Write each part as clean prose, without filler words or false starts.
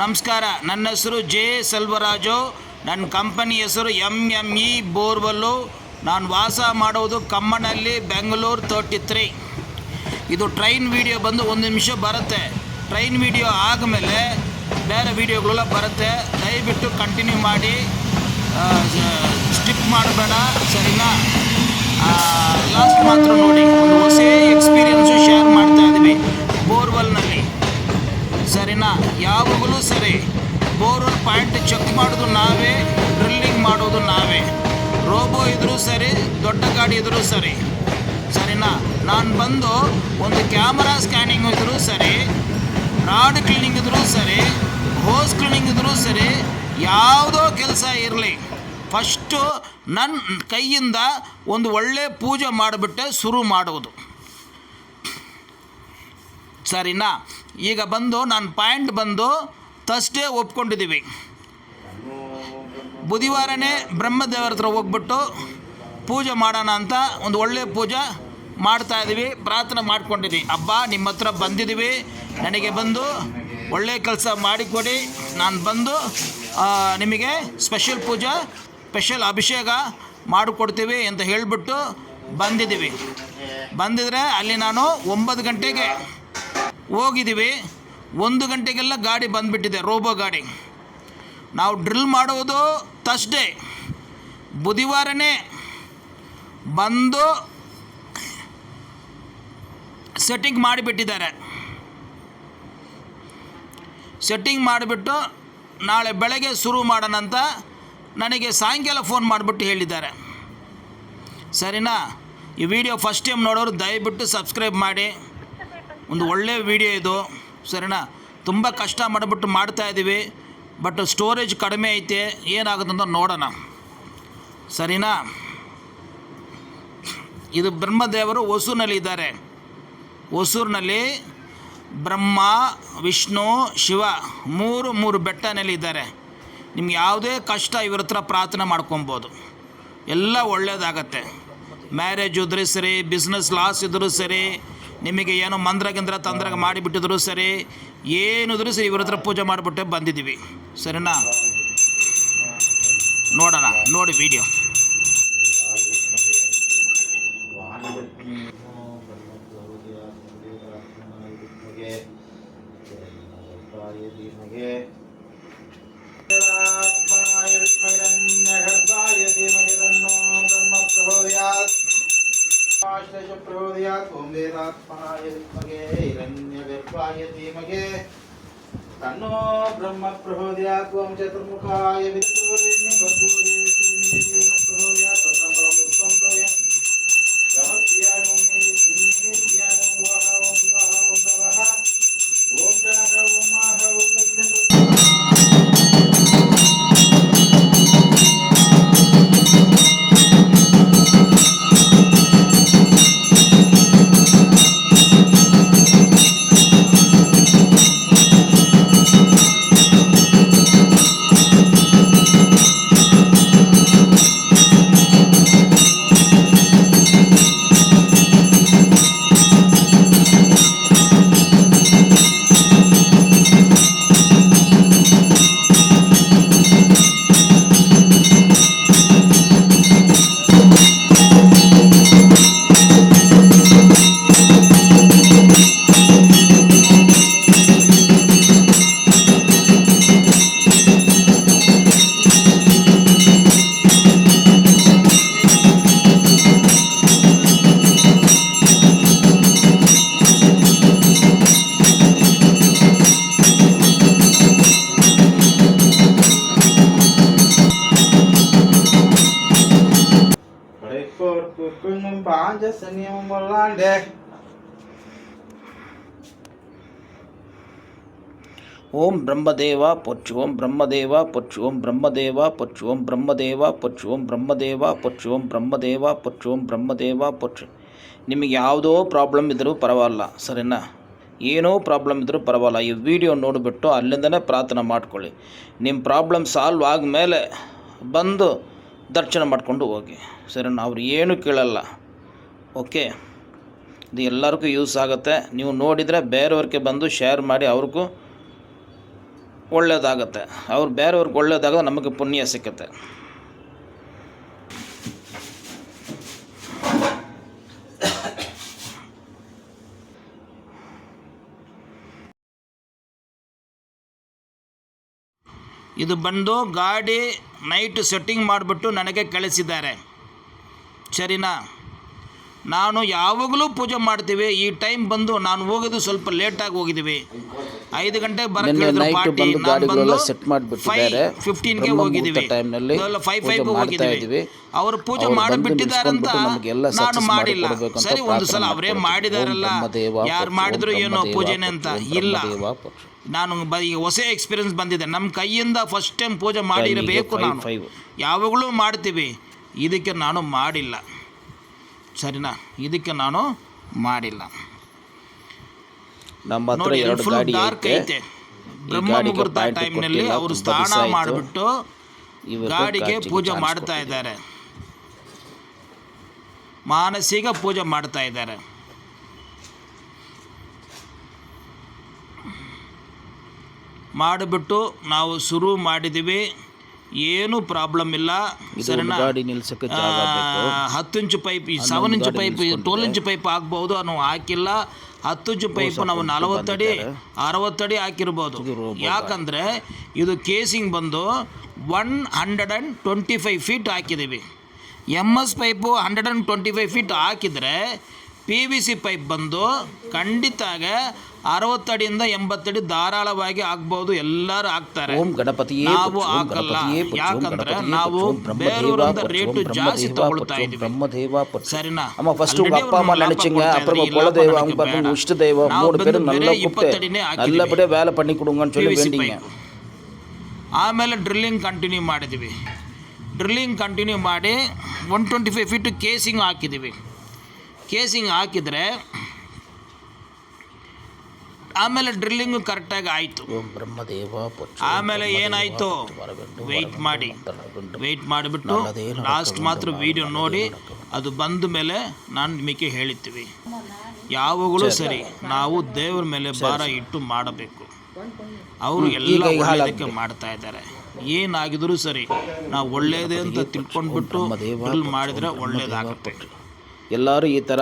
ನಮಸ್ಕಾರ. ನನ್ನ ಹೆಸರು ಜೆ ಸೆಲ್ವರಾಜು. ನನ್ನ ಕಂಪನಿ ಹೆಸರು MME ಬೋರ್ವೆಲ್ಲು. ನಾನು ವಾಸ ಮಾಡೋದು ಕಮ್ಮನಹಳ್ಳಿ, ಬೆಂಗಳೂರು 33. ಇದು ಟ್ರೈನ್ ವಿಡಿಯೋ ಬಂದು 1 ನಿಮಿಷ ಬರುತ್ತೆ. ಟ್ರೈನ್ ವಿಡಿಯೋ ಆದಮೇಲೆ ಬೇರೆ ವಿಡಿಯೋಗಳೆಲ್ಲ ಬರುತ್ತೆ. ದಯವಿಟ್ಟು ಕಂಟಿನ್ಯೂ ಮಾಡಿ, ಸ್ಕಿಪ್ ಮಾಡಬೇಡ, ಸರಿನಾ? ಲಾಸ್ಟ್ ಮಾತ್ರ ನೋಡಿ. ಒಂದು ಹೊಸ ಎಕ್ಸ್ಪೀರಿಯನ್ಸು ಶೇರ್ ಮಾಡ್ತಾ ಇದ್ದೀವಿ ಬೋರ್ವೆಲ್ನಲ್ಲಿ, ಸರಿನಾ? ಯಾವಾಗಲೂ ಸರಿ, ಬೋರ್ವೆಲ್ ಪಾಯಿಂಟ್ ಚೆಕ್ ಮಾಡೋದು ನಾವೇ, ಡ್ರಿಲ್ಲಿಂಗ್ ಮಾಡೋದು ನಾವೇ. ರೋಬೋ ಇದ್ರೂ ಸರಿ, ದೊಡ್ಡ ಗಾಡಿ ಇದ್ರೂ ಸರಿ, ಸರಿನಾ? ನಾನು ಬಂದು ಒಂದು ಕ್ಯಾಮರಾ ಸ್ಕ್ಯಾನಿಂಗ್ ಇದ್ರೂ ಸರಿ, ರಾಡ್ ಕ್ಲೀನಿಂಗ್ ಇದ್ರೂ ಸರಿ, ಹೋಸ್ ಕ್ಲೀನಿಂಗ್ ಇದ್ರೂ ಸರಿ, ಯಾವುದೋ ಕೆಲಸ ಇರಲಿ, ಫಸ್ಟು ನನ್ನ ಕೈಯಿಂದ ಒಂದು ಒಳ್ಳೆ ಪೂಜೆ ಮಾಡಿಬಿಟ್ಟೆ ಶುರು ಮಾಡುವುದು, ಸರಿನಾ? ಈಗ ಬಂದು ನಾನು ಪಾಯಿಂಟ್ ಬಂದು ಥರ್ಸ್ಡೇ ಒಪ್ಕೊಂಡಿದ್ದೀವಿ. ಬುಧವಾರನೇ ಬ್ರಹ್ಮದೇವರ ಹತ್ರ ಹೋಗ್ಬಿಟ್ಟು ಪೂಜೆ ಮಾಡೋಣ ಅಂತ ಒಂದು ಒಳ್ಳೆ ಪೂಜೆ ಮಾಡ್ತಾಯಿದ್ದೀವಿ. ಪ್ರಾರ್ಥನೆ ಮಾಡ್ಕೊಂಡಿದ್ದೀವಿ. ಹಬ್ಬ ನಿಮ್ಮ ಹತ್ರ ಬಂದಿದ್ದೀವಿ, ನನಗೆ ಬಂದು ಒಳ್ಳೆಯ ಕೆಲಸ ಮಾಡಿಕೊಡಿ, ನಾನು ಬಂದು ನಿಮಗೆ ಸ್ಪೆಷಲ್ ಪೂಜೆ, ಸ್ಪೆಷಲ್ ಅಭಿಷೇಕ ಮಾಡಿಕೊಡ್ತೀವಿ ಅಂತ ಹೇಳಿಬಿಟ್ಟು ಬಂದಿದ್ದೀವಿ. ಬಂದಿದ್ರೆ ಅಲ್ಲಿ ನಾನು 9 ಗಂಟೆಗೆ ಹೋಗಿದ್ದೀವಿ. 1 ಗಂಟೆಗೆಲ್ಲ ಗಾಡಿ ಬಂದುಬಿಟ್ಟಿದೆ, ರೋಬೋ ಗಾಡಿ. ನಾವು ಡ್ರಿಲ್ ಮಾಡುವುದು ಥರ್ಸ್ಡೇ, ಬುಧವಾರನೇ ಬಂದು ಸೆಟ್ಟಿಂಗ್ ಮಾಡಿಬಿಟ್ಟಿದ್ದಾರೆ. ಸೆಟ್ಟಿಂಗ್ ಮಾಡಿಬಿಟ್ಟು ನಾಳೆ ಬೆಳಗ್ಗೆ ಶುರು ಮಾಡೋಣ ಅಂತ ನನಗೆ ಸಾಯಂಕಾಲ ಫೋನ್ ಮಾಡಿಬಿಟ್ಟು ಹೇಳಿದ್ದಾರೆ, ಸರಿನಾ? ಈ ವಿಡಿಯೋ ಫಸ್ಟ್ ಟೈಮ್ ನೋಡೋರು ದಯವಿಟ್ಟು ಸಬ್ಸ್ಕ್ರೈಬ್ ಮಾಡಿ. ಒಂದು ಒಳ್ಳೆಯ ವಿಡಿಯೋ ಇದು, ಸರಿನಾ? ತುಂಬ ಕಷ್ಟ ಮಾಡಿಬಿಟ್ಟು ಮಾಡ್ತಾಯಿದ್ದೀವಿ, ಬಟ್ ಸ್ಟೋರೇಜ್ ಕಡಿಮೆ ಐತೆ, ಏನಾಗುತ್ತಂತ ನೋಡೋಣ, ಸರಿನಾ? ಇದು ಬ್ರಹ್ಮದೇವರು ಹೊಸೂರಿನಲ್ಲಿ ಇದ್ದಾರೆ. ಹೊಸೂರಿನಲ್ಲಿ ಬ್ರಹ್ಮ, ವಿಷ್ಣು, ಶಿವ ಮೂರು ಬೆಟ್ಟನಲ್ಲಿ ಇದ್ದಾರೆ. ನಿಮ್ಗೆ ಯಾವುದೇ ಕಷ್ಟ ಇವ್ರ ಹತ್ರ ಪ್ರಾರ್ಥನೆ ಮಾಡ್ಕೊಬೋದು, ಎಲ್ಲ ಒಳ್ಳೆಯದಾಗತ್ತೆ. ಮ್ಯಾರೇಜ್ ಇದ್ರೂ ಸರಿ, ಬಿಸ್ನೆಸ್ ಲಾಸ್ ಇದ್ರೂ ಸರಿ, ನಿಮಗೆ ಏನೋ ಮಂದ್ರ ತಂದ್ರಾಗ ಮಾಡಿಬಿಟ್ಟಿದ್ರು ಸರಿ, ಏನಿದ್ರು ಸರಿ, ಇವ್ರ ಹತ್ರ ಪೂಜೆ ಮಾಡಿಬಿಟ್ಟೆ ಬಂದಿದ್ದೀವಿ, ಸರಿನಾ? ನೋಡೋಣ, ನೋಡಿ ವಿಡಿಯೋ. ओम वेदात्मनाय विद्महे हिरण्यगर्भाय धीमहि तन्नो ब्रह्म प्रचोदयात्। ओम चतुर्मुखाय विद्महे भर्गो देवकी प्रचोदयात्। तन्नो ब्रह्म जमत्याय ओम नित्याय ओम वः ओम वः ओम तवः ओम जनः ओम माह ओम ಓಂ ಬ್ರಹ್ಮದೇವ ಪೊಚ್ಚು, ಓಂ ಬ್ರಹ್ಮದೇವ ಪೊಚ್ಚು, ಓಂ ಬ್ರಹ್ಮದೇವ ಪೊಚ್ಚು, ಓಂ ಬ್ರಹ್ಮದೇವ ಪೊಚ್ಚು, ಓಂ ಬ್ರಹ್ಮದೇವ ಪೊಚ್ಚು, ಓಂ ಬ್ರಹ್ಮದೇವ ಪೊಚ್ಚು, ಓಂ ಬ್ರಹ್ಮದೇವ ಪೊಚ್ಚು. ನಿಮಗೆ ಯಾವುದೋ ಪ್ರಾಬ್ಲಮ್ ಇದ್ದರೂ ಪರವಾಗಿಲ್ಲ, ಸರಿನಾ? ಏನೋ ಪ್ರಾಬ್ಲಮ್ ಇದ್ದರೂ ಪರವಾಗಿಲ್ಲ, ಈ ವಿಡಿಯೋ ನೋಡಿಬಿಟ್ಟು ಅಲ್ಲಿಂದನೇ ಪ್ರಾರ್ಥನೆ ಮಾಡ್ಕೊಳ್ಳಿ. ನಿಮ್ಮ ಪ್ರಾಬ್ಲಮ್ ಸಾಲ್ವ್ ಆದಮೇಲೆ ಬಂದು ದರ್ಶನ ಮಾಡಿಕೊಂಡು ಹೋಗಿ, ಸರಿನಾ? ಅವ್ರು ಏನೂ ಕೇಳಲ್ಲ, ಓಕೆ? ಇದು ಎಲ್ಲರಿಗೂ ಯೂಸ್ ಆಗುತ್ತೆ. ನೀವು ನೋಡಿದರೆ ಬೇರೆಯವ್ರಿಗೆ ಬಂದು ಶೇರ್ ಮಾಡಿ, ಅವ್ರಿಗೂ ಒಳ್ಳೆಯದಾಗತ್ತೆ. ಅವ್ರು ಬೇರೆಯವ್ರಿಗೆ ಒಳ್ಳೆಯದಾಗೋದು ನಮಗೆ ಪುಣ್ಯ ಸಿಕ್ಕತ್ತೆ. ಇದು ಬಂದು ಗಾಡಿ ನೈಟ್ ಸೆಟ್ಟಿಂಗ್ ಮಾಡಿಬಿಟ್ಟು ನನಗೆ ಕಳಿಸಿದ್ದಾರೆ, ಸರಿನಾ. ನಾನು ಯಾವಾಗಲೂ ಪೂಜೆ ಮಾಡ್ತೀವಿ. ಈ ಟೈಮ್ ಬಂದು ನಾನು ಹೋಗೋದು ಸ್ವಲ್ಪ ಲೇಟಾಗಿ ಹೋಗಿದ್ದೀವಿ. 5 ಗಂಟೆಗೆ ಬರೋಕ್ಕೆ ಹೇಳಿದ್ರು ಪಾರ್ಟಿ. ನಾನು ಬಂದು 5:15ಗೆ ಹೋಗಿದ್ದೀವಿ, 5:05ಗೆ ಹೋಗಿದ್ದೀವಿ. ಅವರು ಪೂಜೆ ಮಾಡಿಬಿಟ್ಟಿದ್ದಾರಂತ ನಾನು ಮಾಡಿಲ್ಲ. ಸರಿ, ಒಂದು ಸಲ ಅವರೇ ಮಾಡಿದಾರಲ್ಲ, ಯಾರು ಮಾಡಿದ್ರು ಏನೋ ಪೂಜೆನೇ ಅಂತ ಇಲ್ಲ. ನಾನು ಈಗ ಹೊಸ ಎಕ್ಸ್ಪೀರಿಯನ್ಸ್ ಬಂದಿದೆ. ನಮ್ಮ ಕೈಯಿಂದ ಫಸ್ಟ್ ಟೈಮ್ ಪೂಜೆ ಮಾಡಿರಬೇಕು. ನಾನು ಯಾವಾಗಲೂ ಮಾಡ್ತೀವಿ, ಇದಕ್ಕೆ ನಾನು ಮಾಡಿಲ್ಲ, ಸರಿನಾ. ಇದಕ್ಕೆ ನಾನು ಮಾಡಿಲ್ಲ. ನೋಡಿ, ಫುಲ್ ಡಾರ್ಕ್ ಐತೆ. ಬ್ರಹ್ಮ ಮುಹೂರ್ತ ಟೈಮ್ನಲ್ಲಿ ಅವರು ಸ್ನಾನ ಮಾಡಿಬಿಟ್ಟು ಗಾಡಿಗೆ ಪೂಜೆ ಮಾಡ್ತಾ ಇದ್ದಾರೆ, ಮಾನಸಿಕ ಪೂಜೆ ಮಾಡ್ತಾ ಇದ್ದಾರೆ. ಮಾಡಿಬಿಟ್ಟು ನಾವು ಶುರು ಮಾಡಿದ್ದೀವಿ, ಏನೂ ಪ್ರಾಬ್ಲಮ್ ಇಲ್ಲ, ಸರಿನಾ. 10 ಇಂಚು ಪೈಪ್, 7 ಇಂಚು ಪೈಪ್, 12 ಇಂಚು ಪೈಪ್ ಹಾಕ್ಬೋದು, ನಾವು ಹಾಕಿಲ್ಲ. 10 ಇಂಚು ಪೈಪ್ ನಾವು 40 ಅಡಿ 60 ಅಡಿ ಹಾಕಿರ್ಬೋದು. ಯಾಕಂದರೆ ಇದು ಕೇಸಿಂಗ್ ಬಂದು 125 ಫೀಟ್ ಹಾಕಿದ್ದೀವಿ. MS ಪೈಪು 125 ಫೀಟ್ ಹಾಕಿದರೆ PVC ಪೈಪ್ ಬಂದು ಖಂಡಿತಾಗ 60 ಅಡಿಯಿಂದ 80 ಅಡಿ ಧಾರಾಳವಾಗಿ ಆಗ್ಬೋದು, ಎಲ್ಲರೂ ಹಾಕ್ತಾರೆ. ನಾವು ಹಾಕಲ್ಲ, ಯಾಕಂದ್ರೆ ನಾವು ಬೇರೆಯವರಿಂದ ರೇಟು ಜಾಸ್ತಿ ತಗೊಳ್ತಾ ಇದ್ದೀವಿ, ಸರಿನಾ. ಆಮೇಲೆ ಡ್ರಿಲ್ಲಿಂಗ್ ಕಂಟಿನ್ಯೂ ಮಾಡಿದ್ದೀವಿ. ಡ್ರಿಲ್ಲಿಂಗ್ ಕಂಟಿನ್ಯೂ ಮಾಡಿ 125 ಫೀಟ್ ಕೇಸಿಂಗ್ ಹಾಕಿದ್ದೀವಿ. ಕೇಸಿಂಗ್ ಹಾಕಿದರೆ ಆಮೇಲೆ ಡ್ರಿಲ್ಲಿಂಗು ಕರೆಕ್ಟಾಗಿ ಆಯಿತು. ಆಮೇಲೆ ಏನಾಯಿತು, ವೆಯ್ಟ್ ಮಾಡಿಬಿಟ್ಟು ಲಾಸ್ಟ್ ಮಾತ್ರ ವಿಡಿಯೋ ನೋಡಿ ಅದು ಬಂದ ಮೇಲೆ ನಾನು ನಿಮಗೆ ಹೇಳಿರ್ತೀವಿ. ಯಾವಾಗಲೂ ಸರಿ, ನಾವು ದೇವ್ರ ಮೇಲೆ ಭಾರ ಇಟ್ಟು ಮಾಡಬೇಕು. ಅವರು ಎಲ್ಲ ಒಳ್ಳೆಯದಕ್ಕೆ ಮಾಡ್ತಾ ಇದ್ದಾರೆ. ಏನಾಗಿದ್ರು ಸರಿ, ನಾವು ಒಳ್ಳೆಯದೇ ಅಂತ ತಿಳ್ಕೊಂಡ್ಬಿಟ್ಟು ಡ್ರಿಲ್ ಮಾಡಿದರೆ ಒಳ್ಳೇದಾಗುತ್ತೆ. ಎಲ್ಲರೂ ಈ ಥರ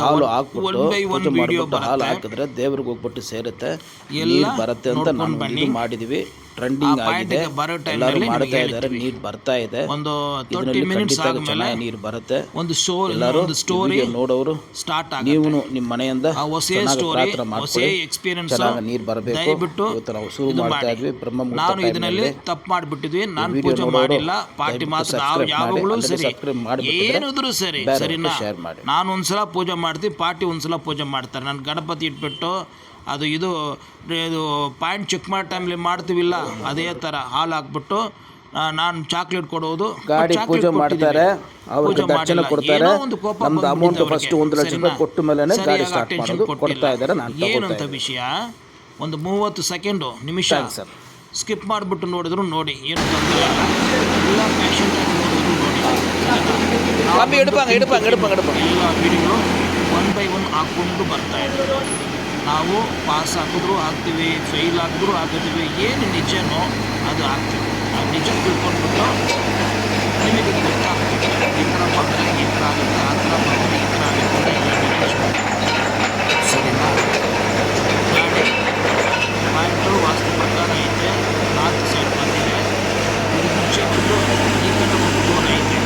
ಹಾಲು ಹಾಕ್ಬಿಟ್ಟು ಪೂಜೆ ಮಾಡಿಬಿಟ್ಟು ಹಾಲು ಹಾಕಿದ್ರೆ ದೇವ್ರಿಗೆ ಹೋಗ್ಬಿಟ್ಟು ಸೇರುತ್ತೆ, ನೀರು ಬರುತ್ತೆ ಅಂತ ನಾವು ಇದು ಮಾಡಿದ್ದೀವಿ. ಟ್ರೆಂಡಿಂಗ್ ಆಗಿದೆ, ಎಲ್ಲರೂ ಮಾಡ್ತಾ ಇದ್ದಾರೆ, ನೀರು ಬರ್ತಾ ಇದೆ. ಒಂದು 30 ಮಿನಿಟ್ಸ್ ಆದಮೇಲೆ ನೀರು ಬರುತ್ತೆ. ಒಂದು ಎಲ್ಲರೂ ಸ್ಟೋರಿ ನೋಡೋರು ಸ್ಟಾರ್ಟ್ ಆಗುತ್ತೆ. ನೀವು ನಿಮ್ಮ ಮನೆಯಿಂದ ಎಕ್ಸ್ಪೀರಿಯನ್ಸ್ ಚೆನ್ನಾಗಿ ನೀರು ಬರಬೇಕು. ನಾವು ಶುರು ಮಾಡ್ತಾ ಇದ್ವಿ ಬ್ರಹ್ಮ ಮುಹೂರ್ತ. ನಾನು ಇದರಲ್ಲಿ ತಪ್ಪು ಮಾಡಿಬಿಟ್ಟಿದ್ವಿ. ನಾನು ಪೂಜೆ ಮಾಡಿಲ್ಲ, ಪಾರ್ಟಿ ಮಾತ್ರ ನಾವು ಯಾವಾಗಲೂ ಸರಿ, ಏನಿದ್ರು ಸರಿ, ಸರಿನಾ. ನಾನು ಒಂದ್ಸಲ ಪೂಜೆ ಮಾಡ್ತೀವಿ, ಪಾರ್ಟಿ ಒಂದ್ಸಲ ಪೂಜೆ ಮಾಡ್ತಾರೆ. ನಾನು ಗಣಪತಿ ಇಟ್ಬಿಟ್ಟು ಅದು ಇದು ಪಾಯಿಂಟ್ ಚೆಕ್ ಮಾಡೋ ಟೈಮ್ಲಿ ಮಾಡ್ತೀವಿಲ್ಲ, ಅದೇ ಥರ ಹಾಲು ಹಾಕ್ಬಿಟ್ಟು ನಾನು ಚಾಕ್ಲೇಟ್ ಕೊಡೋದು, ಗಾಡಿ ಪೂಜೆ ಮಾಡ್ತಾರೆ, ಅವ್ರಿಗೆ ದರ್ಶನ ಕೊಡ್ತಾರೆ. ನಮ್ದು ಅಮೌಂಟ್ ಫಸ್ಟ್ 1 ಲಕ್ಷ ರೂಪಾಯಿ ಕೊಟ್ಟ ಮೇಲೆ ಗಾಡಿ ಸ್ಟಾರ್ಟ್ ಮಾಡೋದು ಕೊಡ್ತಾ ಇದ್ದಾರೆ. ನಾನು ಏನಂತ ವಿಷಯ, ಒಂದು 30 ಸೆಕೆಂಡು ನಿಮಿಷ ಸ್ಕಿಪ್ ಮಾಡಿಬಿಟ್ಟು ನೋಡಿದ್ರು ನೋಡಿ, ಏನು ತೊಂದರೆ ಇಲ್ಲ. ಎಲ್ಲ ಪೇಷಂಟ್ ಆಗಿ ನೋಡಿದ್ರು ನೋಡಿ, ಎಲ್ಲ ವಿಡಿಯೋ 1 by 1 ಹಾಕ್ಕೊಂಡು ಬರ್ತಾ ಇದ್ದಾರೆ. ನಾವು ಪಾಸ್ ಹಾಕಿದ್ರು ಹಾಕ್ತೀವಿ, ಫೇಲ್ ಹಾಕಿದ್ರು ಹಾಕಿದ್ದೀವಿ, ಏನು ನಿಜನೋ ಅದು ಹಾಕ್ತೀವಿ. ಅದು ನಿಜ ತಿಳ್ಕೊಂಡ್ಬಿಟ್ಟು ನಿಮಗೆ ಗೊತ್ತಾಗ್ತದೆ, ಈ ಥರ ಬಂದರೆ ಈ ಥರ ಆಗುತ್ತೆ, ಆ ಥರ ಬಂದರೆ ಈ ಥರ ಆಗುತ್ತೆ ಎಲ್ಲ ಸರಿನಾ. ಗಾಡಿ ಪಾಯಿಂಟು ವಾಸ್ತು ಪ್ರಕಾರ ಐತೆ, ನಾರ್ತ್ ಸೈಡ್ ಬಂದಿದೆ. ಇದು ಮುಂಚೆ ಬಂದು ಈ ಕಡೆ ಒಂದು ಡೋರ್ ಐತೆ.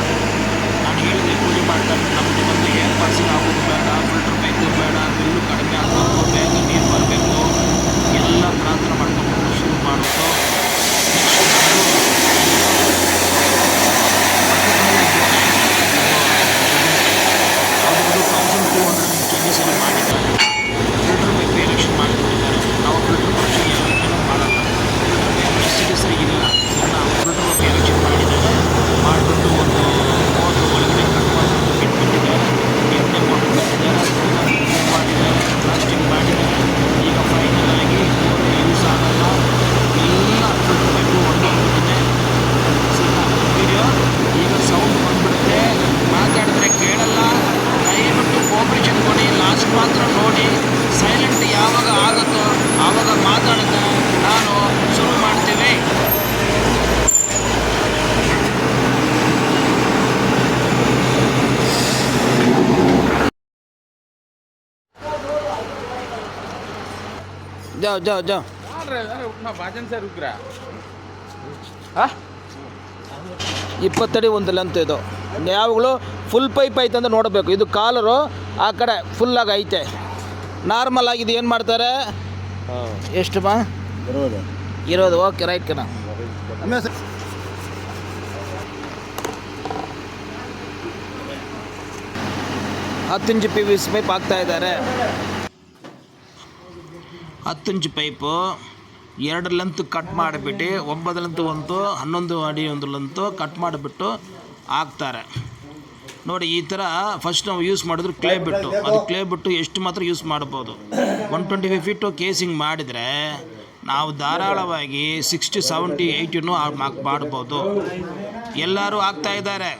ನಾನು ಹೇಳಿದೆ ಪೂಜೆ ಮಾಡ್ತಾರೆ, ನಮ್ಮದು ಒಂದು ಏರ್ ಪಾಸಿಂಗ್ ಆಗೋದು ಬೇಡ, ಫಿಲ್ಟರ್ ಬೇಕು ಬೇಡ, ಬಿಲ್ಲು ಕಡಿಮೆ ಆಗಬೇಕು, ಬೇಗ ನೀರು ಬರಬೇಕು, ಎಲ್ಲ ಪ್ರಾರ್ಥನೆ ಮಾಡ್ಕೊಂಡು ಶುರು ಮಾಡೋದು. ಅದು 1200 ಚೇಂಜಸ್ जाओ जाओ जाओ भाजन से रुक रहा 20 ಅಡಿ ಒಂದು ಲೆಂತ್ ಇದು. ಯಾವಾಗಲೂ ಫುಲ್ ಪೈಪ್ ಐತೆ ಅಂತ ನೋಡಬೇಕು. ಇದು ಕಾಲರು ಆ ಕಡೆ ಫುಲ್ಲಾಗಿ ಐತೆ. ನಾರ್ಮಲ್ ಆಗಿದೆ ಏನು ಮಾಡ್ತಾರೆ, ಎಷ್ಟು ಬಾ 20 ಓಕೆ ರೈಟ್ ಕಣ. 10 ಇಂಚ್ PVC ಪೈಪ್ ಹಾಕ್ತಾ ಇದ್ದಾರೆ. 10 ಇಂಚ್ ಪೈಪು 2 ಲೆಂತ್ ಕಟ್ ಮಾಡಿಬಿಟ್ಟು 9 ಲೆಂತ್ ಒಂದು 11 ಅಡಿ ಒಂದು ಲೆಂತು ಕಟ್ ಮಾಡಿಬಿಟ್ಟು ಹಾಕ್ತಾರೆ ನೋಡಿ. ಈ ಥರ ಫಸ್ಟ್ ನಾವು ಯೂಸ್ ಮಾಡಿದ್ರು ಕ್ಲೇ ಬಿಟ್ಟು, ಅದು ಕ್ಲೇ ಬಿಟ್ಟು ಎಷ್ಟು ಮಾತ್ರ ಯೂಸ್ ಮಾಡ್ಬೋದು. 125 ಫೀಟು ಕೇಸಿಂಗ್ ಮಾಡಿದರೆ ನಾವು ಧಾರಾಳವಾಗಿ 60, 70, 80 ಮಾಡ್ಬೋದು. ಎಲ್ಲರೂ ಹಾಕ್ತಾ ಇದ್ದಾರೆ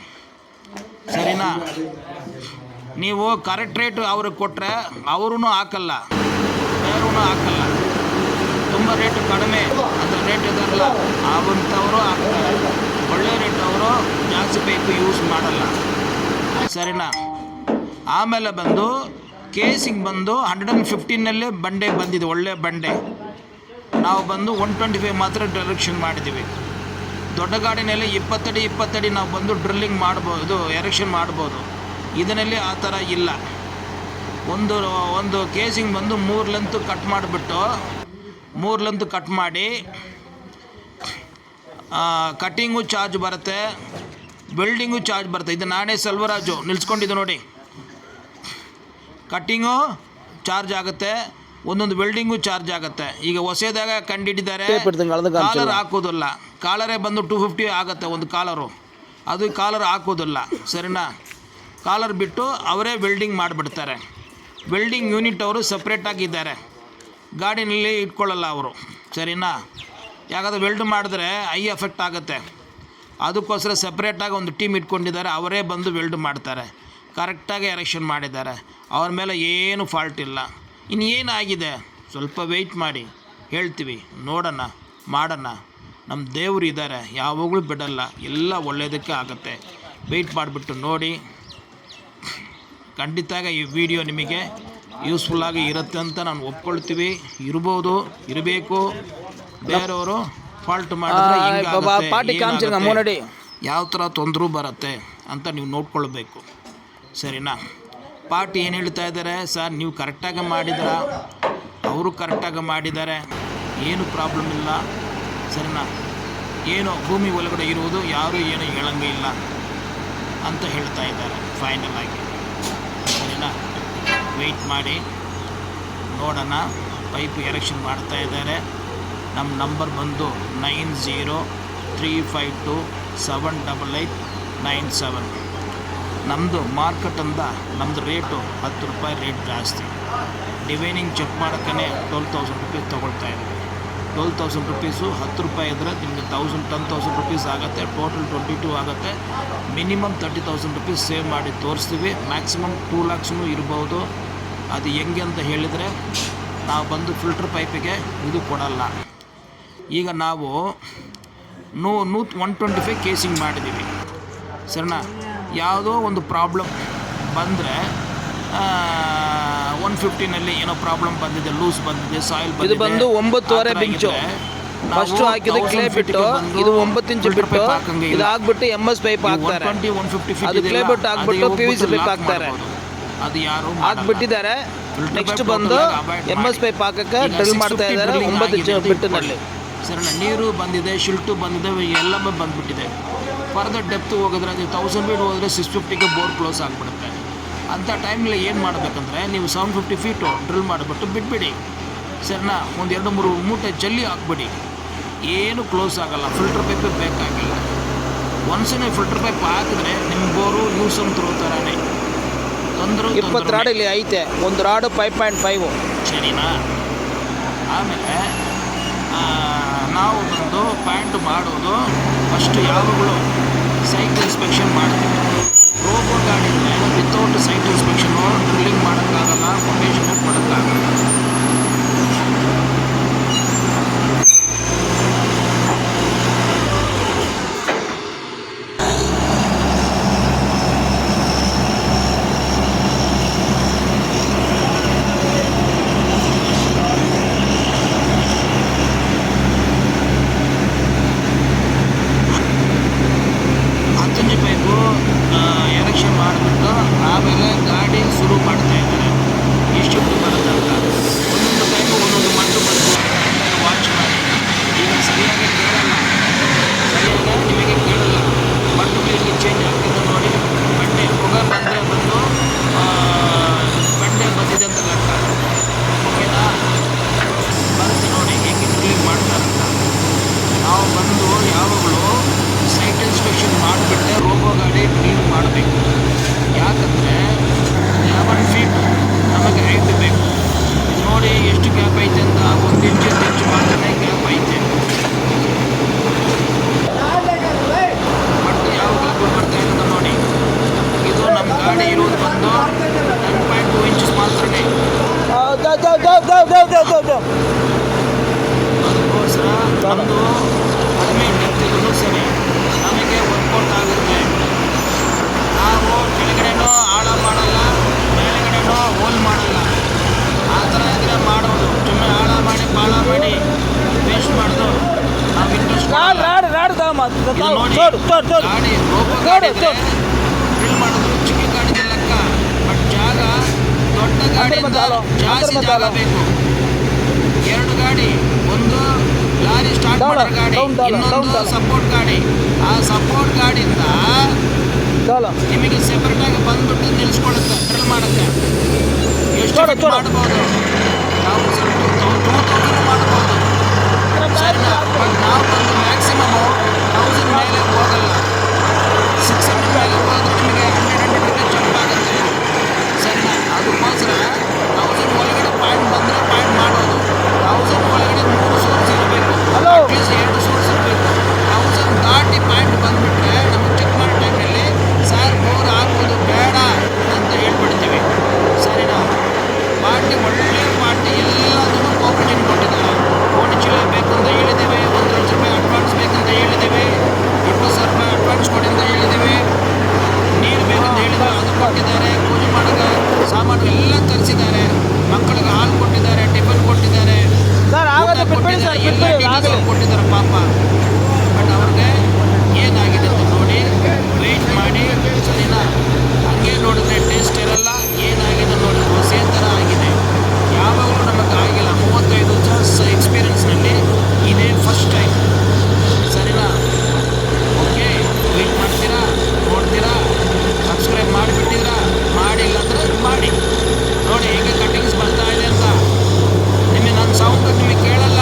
ಸರಿನಾ. ನೀವು ಕರೆಕ್ಟ್ ರೇಟ್ ಅವ್ರಿಗೆ ಕೊಟ್ಟರೆ ಅವರೂ ಹಾಕಲ್ಲ, ಬೇರೂ ಹಾಕಲ್ಲ. ತುಂಬ ರೇಟ್ ಕಡಿಮೆ ಅಂದರೆ ರೇಟ್ ಇದಾರಲ್ಲ ಅವಂಥವರು ಹಾಕ್ತಾರೆ. ಒಳ್ಳೆ ರೇಟ್ ಅವರು ಜಾಸ್ತಿ ಪೈಪು ಯೂಸ್ ಮಾಡಲ್ಲ ಸರಿನಾ. ಆಮೇಲೆ ಬಂದು ಕೇಸಿಂಗ್ ಬಂದು 115ನಲ್ಲೇ ಬಂಡೆ ಬಂದಿದೆ, ಒಳ್ಳೆ ಬಂಡೆ. ನಾವು ಬಂದು 125 ಮಾತ್ರ ಡೈರೆಕ್ಷನ್ ಮಾಡಿದ್ದೀವಿ. ದೊಡ್ಡ ಗಾಡಿನಲ್ಲಿ 20 ಅಡಿ ನಾವು ಬಂದು ಡ್ರಿಲ್ಲಿಂಗ್ ಮಾಡ್ಬೋದು, ಎರೆಕ್ಷನ್ ಮಾಡ್ಬೋದು. ಇದರಲ್ಲಿ ಆ ಥರ ಇಲ್ಲ. ಒಂದು ಕೇಸಿಂಗ್ ಬಂದು 3 ಲೆಂತ್ ಕಟ್ ಮಾಡಿಬಿಟ್ಟು 3 ಲೆಂತ್ ಕಟ್ ಮಾಡಿ ಕಟ್ಟಿಂಗು ಚಾರ್ಜ್ ಬರುತ್ತೆ, ವೆಲ್ಡಿಂಗು ಚಾರ್ಜ್ ಬರುತ್ತೆ. ಇದು ನಾನೇ ಸೆಲ್ವರಾಜು ನಿಲ್ಸ್ಕೊಂಡಿದ್ದು ನೋಡಿ. ಕಟ್ಟಿಂಗು ಚಾರ್ಜ್ ಆಗುತ್ತೆ, ಒಂದೊಂದು ವೆಲ್ಡಿಂಗು ಚಾರ್ಜ್ ಆಗುತ್ತೆ. ಈಗ ಹೊಸದಾಗ ಕಂಡಿಟ್ಟಿದ್ದಾರೆ ಕಾಲರ್ ಹಾಕೋದಿಲ್ಲ. ಕಾಲರೇ ಬಂದು 250 ಆಗುತ್ತೆ ಒಂದು ಕಾಲರು, ಅದು ಕಾಲರ್ ಹಾಕೋದಿಲ್ಲ ಸರಿನಾ. ಕಾಲರ್ ಬಿಟ್ಟು ಅವರೇ ವೆಲ್ಡಿಂಗ್ ಮಾಡಿಬಿಡ್ತಾರೆ. ವೆಲ್ಡಿಂಗ್ ಯೂನಿಟ್ ಅವರು ಸಪ್ರೇಟಾಗಿದ್ದಾರೆ, ಗಾಡಿನಲ್ಲಿ ಇಟ್ಕೊಳ್ಳಲ್ಲ ಅವರು ಸರಿನಾ. ಯಾಕಂದರೆ ವೆಲ್ಡ್ ಮಾಡಿದ್ರೆ ಐ ಎಫೆಕ್ಟ್ ಆಗುತ್ತೆ, ಅದಕ್ಕೋಸ್ಕರ ಸಪ್ರೇಟಾಗಿ ಒಂದು ಟೀಮ್ ಇಟ್ಕೊಂಡಿದ್ದಾರೆ. ಅವರೇ ಬಂದು ವೆಲ್ಡ್ ಮಾಡ್ತಾರೆ, ಕರೆಕ್ಟಾಗಿ ಎರೆಕ್ಷನ್ ಮಾಡಿದ್ದಾರೆ. ಅವ್ರ ಮೇಲೆ ಏನು ಫಾಲ್ಟ್ ಇಲ್ಲ. ಇನ್ನೇನಾಗಿದೆ ಸ್ವಲ್ಪ ವೆಯ್ಟ್ ಮಾಡಿ ಹೇಳ್ತೀವಿ, ನೋಡೋಣ, ಮಾಡೋಣ. ನಮ್ಮ ದೇವರು ಇದ್ದಾರೆ, ಯಾವಾಗಲೂ ಬಿಡಲ್ಲ, ಎಲ್ಲ ಒಳ್ಳೆಯದಕ್ಕೆ ಆಗುತ್ತೆ. ವೆಯ್ಟ್ ಮಾಡಿಬಿಟ್ಟು ನೋಡಿ. ಖಂಡಿತಾಗ ಈ ವಿಡಿಯೋ ನಿಮಗೆ ಯೂಸ್ಫುಲ್ಲಾಗಿ ಇರುತ್ತೆ ಅಂತ ನಾನು ಒಪ್ಕೊಳ್ತೀವಿ. ಇರ್ಬೋದು, ಇರಬೇಕು. ಬೇರೆಯವರು ಫಾಲ್ಟ್ ಮಾಡಿದ್ರೆ ಯಾವ ಥರ ತೊಂದರೆ ಬರುತ್ತೆ ಅಂತ ನೀವು ನೋಡ್ಕೊಳ್ಬೇಕು ಸರಿನಾ. ಪಾರ್ಟಿ ಏನು ಹೇಳ್ತಾ ಇದ್ದಾರೆ, ಸರ್ ನೀವು ಕರೆಕ್ಟಾಗಿ ಮಾಡಿದ್ರ, ಅವರು ಕರೆಕ್ಟಾಗಿ ಮಾಡಿದ್ದಾರೆ, ಏನು ಪ್ರಾಬ್ಲಮ್ ಇಲ್ಲ ಸರಿನಾ. ಏನು ಭೂಮಿ ಒಳಗಡೆ ಇರುವುದು ಯಾರೂ ಏನು ಹೇಳಂಗೆ ಇಲ್ಲ ಅಂತ ಹೇಳ್ತಾ ಇದ್ದಾರೆ ಫೈನಲ್ ಆಗಿ ಸರಿನಾ. ವೆಯ್ಟ್ ಮಾಡಿ ನೋಡೋಣ. ಪೈಪ್ ಎರೆಕ್ಷನ್ ಮಾಡ್ತಾ ಇದ್ದಾರೆ. ನಮ್ಮ ನಂಬರ್ ಬಂದು 9035278897. ನಮ್ಮದು ಮಾರ್ಕೆಟಿಂದ ನಮ್ಮದು ರೇಟು 10 ರೂಪಾಯಿ ರೇಟ್ ಜಾಸ್ತಿ. ಡಿವೈನಿಂಗ್ ಚೆಕ್ ಮಾಡೋಕ್ಕೇ 12,000 ರುಪೀಸ್ ತೊಗೊಳ್ತಾ ಇದ್ದೀವಿ. 12,000 ರುಪೀಸು 10 ರೂಪಾಯಿ ಇದ್ದರೆ ನಿಮಗೆ 10,000 ರುಪೀಸ್ ಆಗುತ್ತೆ. ಟೋಟಲ್ 22 ಆಗುತ್ತೆ. ಮಿನಿಮಮ್ 30,000 ರುಪೀಸ್ ಸೇವ್ ಮಾಡಿ ತೋರಿಸ್ತೀವಿ. ಮ್ಯಾಕ್ಸಿಮಮ್ 2 lakhs ಇರ್ಬೋದು. ಅದು ಹೆಂಗೆ ಅಂತ ಹೇಳಿದರೆ ನಾವು ಬಂದು ಫಿಲ್ಟ್ರ್ ಪೈಪಿಗೆ ಇದು ಕೊಡಲ್ಲ. ಈಗ ನಾವು 125 ಕೇಸಿಂಗ್ ಮಾಡಿದ್ದೀವಿ ಸರಿನಾ. ಯಾವುದೋ ಒಂದು ಪ್ರಾಬ್ಲಮ್ ಬಂದರೆ 150ನಲ್ಲಿ ಏನೋ ಪ್ರಾಬ್ಲಮ್ ಬಂದಿದೆ, ಲೂಸ್ ಬಂದಿದೆ, ಸಾಯಿಲ್ ಬಂದಿದೆ. ಇದು ಬಂದು 9.5 ಬಿಂಚು ಫಸ್ಟ್ ಹಾಕಿದ ಕ್ಲೇ ಬಿಟ್ಟು, ಇದು 9 ಇಂಚ್ ಬಿಟ್ಟು ಇದು ಹಾಕ್ಬಿಟ್ಟು MS ಪೈಪ್ ಹಾಕ್ತಾರೆ. 150 ಅದು ಕ್ಲೇ ಬಿಟ್ಟು ಹಾಕ್ಬಿಟ್ಟು PVC ಪೈಪ್ ಹಾಕ್ತಾರೆ. ಅದು ಯಾರು ಹಾಕ್ಬಿಟ್ಟಿದ್ದಾರೆ. ನೆಕ್ಸ್ಟ್ ಬಂದು MS ಪೈಪ್ ಹಾಕಕ್ಕೆ ಡ್ರಿಲ್ ಮಾಡ್ತಾ ಇದ್ದಾರೆ 9 ಇಂಚ್ ಬಿಟ್ಟಿನಲ್ಲಿ ಸರಿನಾ. ನೀರು ಬಂದಿದೆ, ಶಿಲ್ಟು ಬಂದಿದೆ, ಎಲ್ಲ ಬಂದುಬಿಟ್ಟಿದೆ. ಫರ್ದರ್ ಡೆಪ್ತ್ ಹೋಗಿದ್ರೆ ನೀವು 1000 ಫೀಟ್ ಹೋದರೆ 650ಗೆ ಬೋರ್ ಕ್ಲೋಸ್ ಆಗಿಬಿಡುತ್ತೆ. ಅಂಥ ಟೈಮಲ್ಲಿ ಏನು ಮಾಡಬೇಕಂದ್ರೆ ನೀವು 750 ಫೀಟು ಡ್ರಿಲ್ ಮಾಡಿಬಿಟ್ಟು ಬಿಟ್ಬಿಡಿ ಸರಿನಾ. ಒಂದು 2-3 ಮೂಟೆ ಜಲ್ಲಿ ಹಾಕ್ಬಿಡಿ, ಏನು ಕ್ಲೋಸ್ ಆಗಲ್ಲ. ಫಿಲ್ಟರ್ ಪೈಪೇ ಬೇಕಾಗಿಲ್ಲ. ಒಂದ್ಸಲ ಫಿಲ್ಟರ್ ಪೈಪ್ ಹಾಕಿದ್ರೆ ನಿಮ್ಮ ಬೋರು ಯೂಸ್ ಅಂತ ಥರನೇ ತೊಂದರೆ. 20 ರಾಡ್ ಇಲ್ಲಿ ಐತೆ, ಒಂದು ರಾಡು 5.5 ಸರಿನಾ. ಆಮೇಲೆ ನಾವು ಬಂದು ಪ್ಯಾಂಟ್ ಮಾಡೋದು ಫಸ್ಟ್ ಯಾವಾಗಲೂ ಸೈಟ್ ಇನ್ಸ್ಪೆಕ್ಷನ್ ಮಾಡ್ತೀವಿ. ರೋಬೋ ಗಾಡಿ ವಿತೌಟ್ ಸೈಟ್ ಇನ್ಸ್ಪೆಕ್ಷನು ಡ್ರಿಲ್ಲಿಂಗ್ ಮಾಡೋಕ್ಕಾಗಲ್ಲ, ಕೊಟೇಶನ್ ಕೊಡೋಕ್ಕಾಗಲ್ಲ. ಕ್ಲೀನ್ ಮಾಡಬೇಕು. ಯಾಕಂದರೆ 11 ಫೀಟ್ ನಮಗೆ ಹೈಟ್ ಬೇಕು. ಇದು ನೋಡಿ ಎಷ್ಟು ಗ್ಯಾಪ್ ಐತೆ ಅಂತ, 1 ಇಂಚು ಮಾತ್ರ ಗ್ಯಾಪ್ ಐತೆ. ಬಟ್ ಯಾವಾಗ ಬರ್ತಾ ಇರೋದು ನೋಡಿ, ಇದು ನಮ್ಮ ಗಾಡಿ ಇರೋದು ಬಂದು 10.2 ಇಂಚಸ್ ಮಾತ್ರನೇ. ಅದಕ್ಕೋಸ್ಕರ ನಮ್ಮದು ಕಡಿಮೆ ಡೆಪ್ತ್ ಇರೋದು ಸರಿ, ನಮಗೆ ವರ್ಕೌಟ್ ಆಗುತ್ತೆ. ನಾವು ಕೆಳಗಡೆನೂ ಆಳ ಮಾಡಲ್ಲ, ಮೇಲೆಗಡೆನೂ ಹೋಲ್ ಮಾಡಲ್ಲ. ಆ ಥರ ಇದ್ರೆ ಮಾಡೋದು, ಸುಮ್ಮನೆ ಆಳ ಮಾಡಿ ಪಾಳ ಮಾಡಿ ವೇಸ್ಟ್ ಮಾಡೋದು ನಾವು ಇಂಟ್ರೆಸ್ಟ್ ಗಾಡಿ ರೋಬೋ ಗಾಡಿ ಡ್ರಿಲ್ ಮಾಡೋದು ಚಿಕ್ಕ ಗಾಡಿದ ಲೆಕ್ಕ. ಬಟ್ ಜಾಗ ದೊಡ್ಡ ಗಾಡಿಯಿಂದ ಜಾಸ್ತಿ ಜಾಗ ಬೇಕು. 2 ಗಾಡಿ, ಒಂದು ಲಾರಿ ಸ್ಟಾರ್ಟ್ ಮಾಡೋ ಗಾಡಿ, ಇನ್ನೊಂದು ಸಪೋರ್ಟ್ ಗಾಡಿ. ಆ ಸಪೋರ್ಟ್ ಗಾಡಿಯಿಂದ ನಿಮಗೆ ಸೆಪರೇಟಾಗಿ ಬಂದ್ಬಿಟ್ಟು ನಿಲ್ಲಿಸ್ಕೊಳ್ಳುತ್ತೆ, ಡ್ರಿಲ್ ಮಾಡುತ್ತೆ. ಎಷ್ಟು ಮಾಡ್ಬೋದು ನಾವು, 2000 ಮಾಡ್ಬೋದು ಸರಿನಾ. ಬಟ್ ನಾವು ಬಂದು ಮ್ಯಾಕ್ಸಿಮಮ್ 1000 ಮೇಲೆ ಹೋಗಲ್ಲ. 600 ಮೇಲೆ ಹೋದ್ರೆ ನಿಮಗೆ 100 ಜಂಪ್ ಆಗುತ್ತೆ ಸರಿನಾ. ಅದಕ್ಕೋಸ್ಕರ 1000 ಒಳಗಡೆ ಪಾಯಿಂಟ್ ಬಂದರೆ ಪಾಯಿಂಟ್ ಮಾಡೋದು. 1000 ಒಳಗಡೆ 3 ಸೋರ್ಸ್ ಇರಬೇಕು, ಅಟ್ಲೀಸ್ಟ್ 2 ಸೋರ್ಸ್ ಇರಬೇಕು. 1000 ದಾಟಿ ಪಾಯಿಂಟ್ ಬಂದುಬಿಟ್ರೆ ನಮಗೆ ಚೆಕ್ ಮಾಡೋ ಟೈಮಲ್ಲಿ ಸರ್ 3 ಹಾಕೋದು ಬೇಡ ಅಂತ ಹೇಳ್ಬಿಡ್ತೀವಿ ಸರಿನಾ. ಪಾರ್ಟಿ ಒಳ್ಳೆ ಪಾರ್ಟಿ ಎಲ್ಲದನ್ನು ಕೋಪರೇಷನ್ ಕೊಟ್ಟಿದ್ದಾರೆ. ಕೋಟಿ ಚೀಲ ಬೇಕು ಅಂತ ಹೇಳಿದ್ದೀವಿ, 1 ಲಕ್ಷ ರೂಪಾಯಿ ಅಡ್ವಾನ್ಸ್ ಬೇಕಂತ ಹೇಳಿದ್ದೀವಿ, 20,000 ರೂಪಾಯಿ ಅಡ್ವಾನ್ಸ್ ಕೊಡಿ ಅಂತ ಹೇಳಿದ್ದೀವಿ, ನೀರು ಬೇಕಂತ ಹೇಳಿದ್ದೀವಿ, ಅದು ಕೊಟ್ಟಿದ್ದಾರೆ. ಪೂಜೆ ಮಾಡೋದು ಸಾಮಾನು ಎಲ್ಲ ತರಿಸಿದ್ದಾರೆ, ಮಕ್ಕಳಿಗೆ ಹಾಲು ಕೊಟ್ಟಿದ್ದಾರೆ, ಟಿಫನ್ ಕೊಟ್ಟಿದ್ದಾರೆ, ಕೊಟ್ಟಿದ್ದಾರೆ, ಎಲ್ಲ ಡೀಟೇಲ್ಸ್ ಕೊಟ್ಟಿದ್ದಾರೆ ಪಾಪ. ಬಟ್ ಅವ್ರಿಗೆ ಏನಾಗಿದೆ ಅಂತ ನೋಡಿ ವೆಯ್ಟ್ ಮಾಡಿ ಸರಿನಾ. ಹಂಗೆ ನೋಡಿದ್ರೆ ಟೇಸ್ಟ್ ಇರಲ್ಲ, ಏನಾಗಿದೆ ನೋಡಿ ಹೊಸೇ ಥರ ಆಗಿದೆ. ಯಾವಾಗಲೂ ನಮಗೆ ಆಗಿಲ್ಲ. 35 ವರ್ಷ ಎಕ್ಸ್ಪೀರಿಯನ್ಸ್ನಲ್ಲಿ ಇದೇ ಫಸ್ಟ್ ಟೈಮ್ ಸರಿನಾ. ಓಕೆ, ವೆಯ್ಟ್ ಮಾಡ್ತೀರಾ, ನೋಡ್ತೀರಾ, ಸಬ್ಸ್ಕ್ರೈಬ್ ಮಾಡಿಬಿಟ್ಟಿದ್ದೀರಾ, ಮಾಡಿಲ್ಲ ಅಂದರೆ ಮಾಡಿ ನೋಡಿ ಹೇಗೆ ಕಟ್ಟಿಂಗ್ಸ್ ಬರ್ತಾ ಇದೆ ಅಂತ. ನಿಮಗೆ ನನ್ನ ಸೌಂಡ್ ನಿಮಗೆ ಕೇಳಲ್ಲ,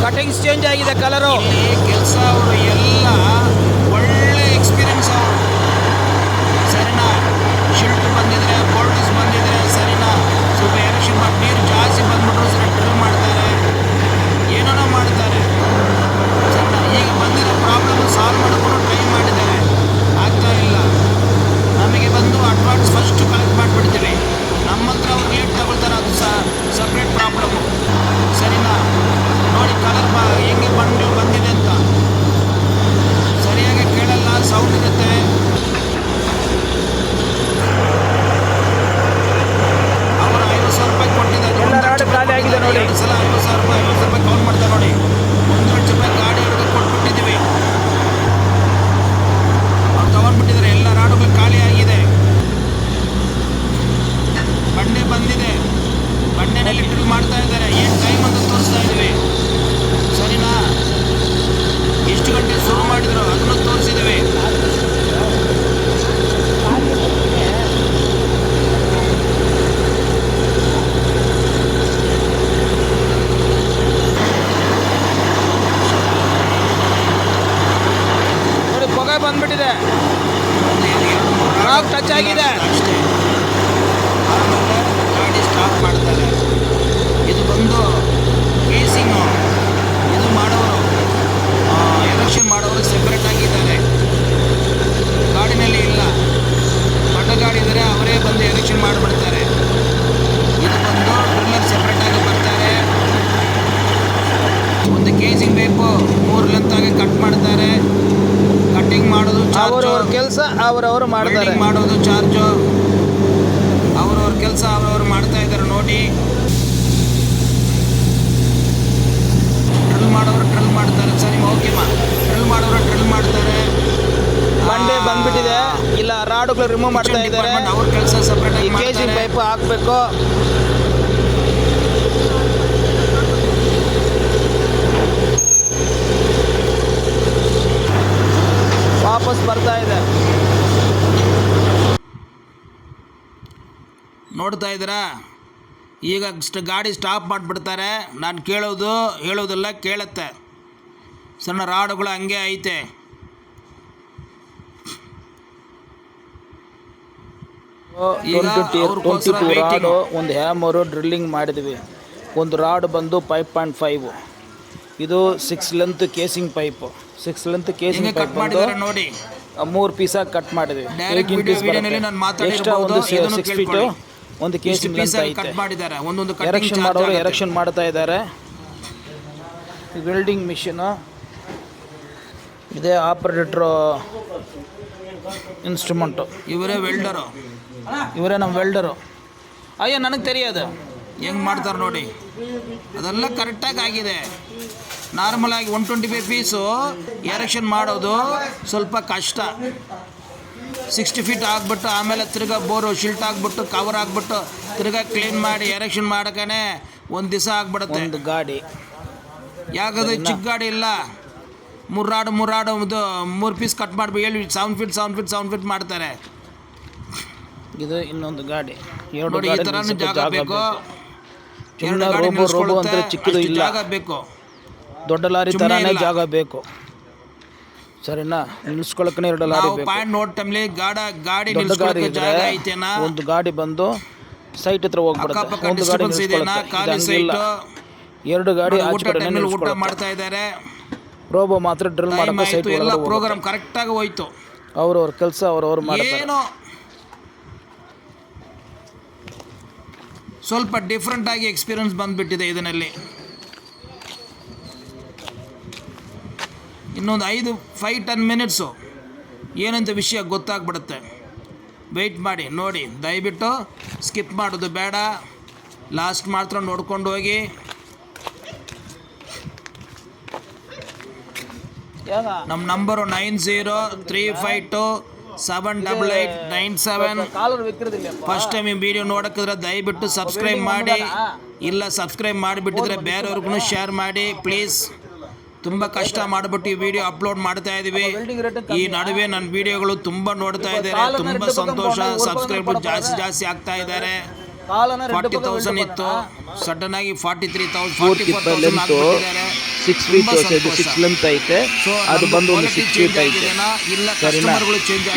ಕಟಿಂಗ್ಸ್ ಚೇಂಜ್ ಆಗಿದೆ ಕಲರು. ಇಲ್ಲಿ ಕೆಲಸ ಅವರು ಎಲ್ಲ ಒಳ್ಳೆ ಎಕ್ಸ್ಪೀರಿಯನ್ಸ್ ಅವರು ಸರಿನಾ. ಶಿಲ್ಟ್ ಬಂದಿದ್ರೆ, ಬೋಲ್ಡರ್ಸ್ ಬಂದಿದ್ರೆ ಸರಿನಾ, ಸ್ವಲ್ಪ ಎರೆಕ್ಷನ್ ಮಾಡಿ ನೀರು ಜಾಸ್ತಿ ಬಂದ್ಬಿಟ್ರು ಸರಿ ಡ್ರಿಲ್ ಮಾಡ್ತಾರೆ, ಏನೋ ಮಾಡ್ತಾರೆ ಸರಿನಾ. ಈಗ ಬಂದಿರೋ ಪ್ರಾಬ್ಲಮ್ ಸಾಲ್ವ್ ಮಾಡೋಕ್ಕೂ ಟ್ರೈ ಮಾಡಿದ್ದಾರೆ, ಆಗ್ತಾ ಇಲ್ಲ. ನಮಗೆ ಬಂದು ಅಡ್ವಾನ್ಸ್ ಫಸ್ಟ್ ಕಲೆಕ್ಟ್ ಮಾಡಿಬಿಡ್ತೀವಿ, ನಮ್ಮ ಹತ್ರ ಅವ್ರು ರೇಟ್ ತಗೊಳ್ತಾರೆ, ಅದು ಸಪ್ರೇಟ್ ಪ್ರಾಬ್ಲಮ್ಮು ಸರಿನಾ. ನೋಡಿ ಕಲರ್ ಹೆಂಗೆ ಬಂದಿದೆ ಅಂತ ಸರಿಯಾಗಿ ಕೇಳಲ್ಲ, ಸೌಂಡ್ ಇರುತ್ತೆ. ಅವರು 50,000 ರೂಪಾಯಿ ಕೊಟ್ಟಿದ್ದಾರೆ, ಖಾಲಿ ಆಗಿದೆ ನೋಡಿ. 2 ಸಲ 50,000 ರೂಪಾಯಿ ಕೌಂಟ್ ಮಾಡ್ತಾರೆ ನೋಡಿ. 1 ಲಕ್ಷ ರೂಪಾಯಿ ಗಾಡಿ ಅವ್ರಿಗೆ ಕೊಟ್ಬಿಟ್ಟಿದ್ದೀವಿ, ಅವ್ರು ತಗೊಂಡ್ಬಿಟ್ಟಿದ್ದಾರೆ. ಎಲ್ಲ ರಾಡುಗಳು ಖಾಲಿ ಆಗಿದೆ, ಬಂಡೆ ಬಂದಿದೆ, ಬಂಡೆನಲ್ಲಿ ಡ್ರಿಲ್ ಮಾಡ್ತಾ ಇದ್ದಾರೆ. ಏನು ಟೈಮ್ ಅಂತ ತೋರಿಸ್ತಾ ಇದ್ದೀವಿ ಸರಿನಾ. ಎಷ್ಟು ಗಂಟೆ ಶುರು ಮಾಡಿದ್ರು ಅದನ್ನು ತೋರಿಸಿದ್ದೀವಿ. ನೋಡಿ ಪೊಗೆ ಬಂದ್ಬಿಟ್ಟಿದೆ, ಟಚ್ ಆಗಿದೆ ಅಷ್ಟೇ. ಆಮೇಲೆ ಗಾಡಿ ಸ್ಟಾಪ್ ಮಾಡ್ತಾರೆ. ಇದು ಬಂದು ಕೇಸಿಂಗು, ಇದು ಮಾಡೋರು ಎಲೆಕ್ಷನ್ ಮಾಡೋರು ಸೆಪ್ರೇಟ್ ಆಗಿದ್ದಾರೆ, ಗಾಡಿನಲ್ಲಿ ಇಲ್ಲ. ದೊಡ್ಡ ಗಾಡಿ ಇದ್ದರೆ ಅವರೇ ಬಂದು ಎಲೆಕ್ಷನ್ ಮಾಡಿಬಿಡ್ತಾರೆ. ಇದು ಬಂದು ಡ್ರಿಲ್ಲರ್ ಸೆಪ್ರೇಟಾಗಿ ಬರ್ತಾರೆ. ಒಂದು ಕೇಸಿಂಗ್ ಬೇಕು, 3 ಲೆಂತಾಗಿ ಕಟ್ ಮಾಡ್ತಾರೆ. ಕಟ್ಟಿಂಗ್ ಮಾಡೋದು ಚಾರ್ಜ್, ಕೆಲಸ ಅವರವರು ಮಾಡ್ತಾರೆ, ಮಾಡೋದು ಚಾರ್ಜು, ಅವ್ರವ್ರ ಕೆಲಸ ಅವ್ರವ್ರು ಮಾಡ್ತಾ ಇದ್ದಾರೆ ನೋಡಿ. ಡ್ರಿಲ್ ಮಾಡೋರು ಡ್ರಿಲ್ ಮಾಡ್ತಾರೆ ಸರಿ, ಓಕೆಮಾ. ಡ್ರಿಲ್ ಮಾಡೋರು ಡ್ರಿಲ್ ಮಾಡ್ತಾರೆ. ಬಂಡೆ ಬಂದ್ಬಿಟ್ಟಿದೆ, ಇಲ್ಲ ರಾಡುಗಳು ರಿಮೂವ್ ಮಾಡ್ತಾ ಇದ್ದಾರೆ. ಅವ್ರ ಕೆಲಸ ಸಪ್ರೇಟ್ ಆಗಿ ಕೇಜಿಂಗ್ ಪೈಪ್ ಹಾಕಬೇಕು. ವಾಪಸ್ ಬರ್ತಾ ಇದೆ. ನೋಡ್ತಾ ಇದ್ದೀರಾ, ಈಗ ಗಾಡಿ ಸ್ಟಾಪ್ ಮಾಡಿಬಿಡ್ತಾರೆ. ನಾನು ಹೇಳೋದೆಲ್ಲ ಕೇಳುತ್ತೆ. ಸಣ್ಣ ರಾಡುಗಳು ಹಂಗೆ ಐತೆ. 22 ರಾಡು, ಒಂದು ಹ್ಯಾಮರು ಡ್ರಿಲ್ಲಿಂಗ್ ಮಾಡಿದ್ವಿ. ಒಂದು ರಾಡ್ ಬಂದು 5.5, ಇದು 6 length casing pipe. 6 length casing pipe ಬಂದು ನೋಡಿ 3 ಪೀಸಾಗಿ ಕಟ್ ಮಾಡಿದ್ವಿ. 18 ಪೀಸ್ ಎಕ್ಸ್ಟ್ರಾ ಒಂದು 6 ಫೀಟು ಒಂದು ಕೇಸಿಂಗ್ ಲೆಂತ್ ಐತೆ. ಎರೆಕ್ಷನ್ ಮಾಡೋರು ಎರೆಕ್ಷನ್ ಮಾಡ್ತಾ ಇದ್ದಾರೆ. ವೆಲ್ಡಿಂಗ್ ಮಿಷಿನು ಇದೇ ಆಪರೇಟ್ರು ಇನ್ಸ್ಟ್ರೂಮೆಂಟು. ಇವರೇ ವೆಲ್ಡರು, ಇವರೇ ನಮ್ಮ ವೆಲ್ಡರು. ಅಯ್ಯೋ ನನಗೆ தெரியாது ಹೆಂಗೆ ಮಾಡ್ತಾರೆ ನೋಡಿ. ಅದೆಲ್ಲ ಕರೆಕ್ಟಾಗಿ ಆಗಿದೆ. ನಾರ್ಮಲಾಗಿ 125 ಪೀಸು ಎರೆಕ್ಷನ್ ಮಾಡೋದು ಸ್ವಲ್ಪ ಕಷ್ಟ. 60 ಫೀಟ್ ಆಗಿಬಿಟ್ಟು ಆಮೇಲೆ ತಿರ್ಗಾ ಬೋರು ಶಿಲ್ಟ್ ಆಗಿಬಿಟ್ಟು ಕವರ್ ಆಗಿಬಿಟ್ಟು ತಿರ್ಗಾ ಕ್ಲೀನ್ ಮಾಡಿ ಎರೆಕ್ಷನ್ ಮಾಡೋಕ್ಕೇ ಒಂದು ದಿವಸ ಆಗಿಬಿಡುತ್ತೆ. ಒಂದು ಗಾಡಿ ಯಾಕಂದರೆ ಚಿಕ್ಕ ಗಾಡಿ ಇಲ್ಲ. ಮೂರಾಡು ಇದು 3 ಪೀಸ್ ಕಟ್ ಮಾಡಿ 7 ಫೀಟ್ ಮಾಡ್ತಾರೆ. ಇದು ಇನ್ನೊಂದು ಗಾಡಿ. ನೋಡಿ ಈ ಥರನೂ ಜಾಗ ಬೇಕು. ರೋಬೋ ಅಂತ ಚಿಕ್ಕದು ಇಲ್ಲ, ಜಾಗ ಬೇಕು. ದೊಡ್ಡ ಲಾರಿ ಥರನೇ ಜಾಗ ಬೇಕು. ಸರಿನಾ? ನಿಲ್ಸ್ಕೊಳಕ್ಕೆ 2 ಲಾರಿ ಬೇಕು. ಪಾಯಿಂಟ್ ನೋಡ್ ಟೈಮ್ಲಿ ಗಾಡಿ ದೊಡ್ಡ ಗಾಡಿ ಜಾಗ ಐತೆನಾ? ಒಂದು ಗಾಡಿ ಬಂದು ಸೈಟ್ ಹತ್ರ ಹೋಗ್ಬಿಡುತ್ತೆ. ಒಂದು ಗಾಡಿ ನಿಲ್ಸ್ಕೊಳ್ಳುತ್ತೆ. 2 ಗಾಡಿ ಆಚೆ ಕಡೆ ಊಟ ಮಾಡ್ತಾ ಇದ್ದಾರೆ. ರೋಬೋ ಮಾತ್ರ ಡ್ರಿಲ್ ಮಾಡಕ್ಕೆ ಸೈಟ್ ಎಲ್ಲ ಪ್ರೋಗ್ರಾಮ್ ಕರೆಕ್ಟಾಗಿ ಹೋಯ್ತು. ಅವ್ರವ್ರ ಕೆಲಸ ಅವ್ರವ್ರು ಮಾಡ್ತಾರೆ. ಏನೋ ಸ್ವಲ್ಪ ಡಿಫ್ರೆಂಟ್ ಆಗಿ ಎಕ್ಸ್ಪೀರಿಯನ್ಸ್ ಬಂದುಬಿಟ್ಟಿದೆ ಇದರಲ್ಲಿ. ಇನ್ನೊಂದು 5-10 ಮಿನಿಟ್ಸು ಏನಂತ ವಿಷಯ ಗೊತ್ತಾಗ್ಬಿಡುತ್ತೆ. ವೆಯ್ಟ್ ಮಾಡಿ ನೋಡಿ, ದಯವಿಟ್ಟು ಸ್ಕಿಪ್ ಮಾಡೋದು ಬೇಡ. ಲಾಸ್ಟ್ ಮಾತ್ರ ನೋಡ್ಕೊಂಡು ಹೋಗಿ. ನಮ್ಮ ನಂಬರು 9035278897. ಫಸ್ಟ್ ಟೈಮ್ ಈ ವಿಡಿಯೋ ನೋಡೋಕ್ಕಿದ್ರೆ ದಯವಿಟ್ಟು ಸಬ್ಸ್ಕ್ರೈಬ್ ಮಾಡಿ. ಇಲ್ಲ ಸಬ್ಸ್ಕ್ರೈಬ್ ಮಾಡಿಬಿಟ್ಟಿದ್ರೆ ಬೇರೆಯವ್ರಿಗೂ ಶೇರ್ ಮಾಡಿ ಪ್ಲೀಸ್. ತುಂಬ ಕಷ್ಟ ಮಾಡಿಬಿಟ್ಟು ಈ ವಿಡಿಯೋ ಅಪ್ಲೋಡ್ ಮಾಡ್ತಾ ಇದ್ದೀವಿ. ಈ ನಡುವೆ ನನ್ನ ವಿಡಿಯೋಗಳು ತುಂಬ ನೋಡ್ತಾ ಇದ್ದಾರೆ. ತುಂಬ ಸಂತೋಷ. ಸಬ್ಸ್ಕ್ರೈಬರ್ ಜಾಸ್ತಿ ಆಗ್ತಾ ಇದ್ದಾರೆ. 40,000 ಇತ್ತು, ಸಡನ್ ಆಗಿ 43,000 ಆಗ್ಬಿಟ್ಟಿದ್ದಾರೆ. 6 ಫೀಟ್ 6 ಲೆಂತ್ ಐತೆ. ಅದು ಬಂದು ಒಂದು 6 ಫೀಟ್ ಐತೆ. ಸರಿನಾ?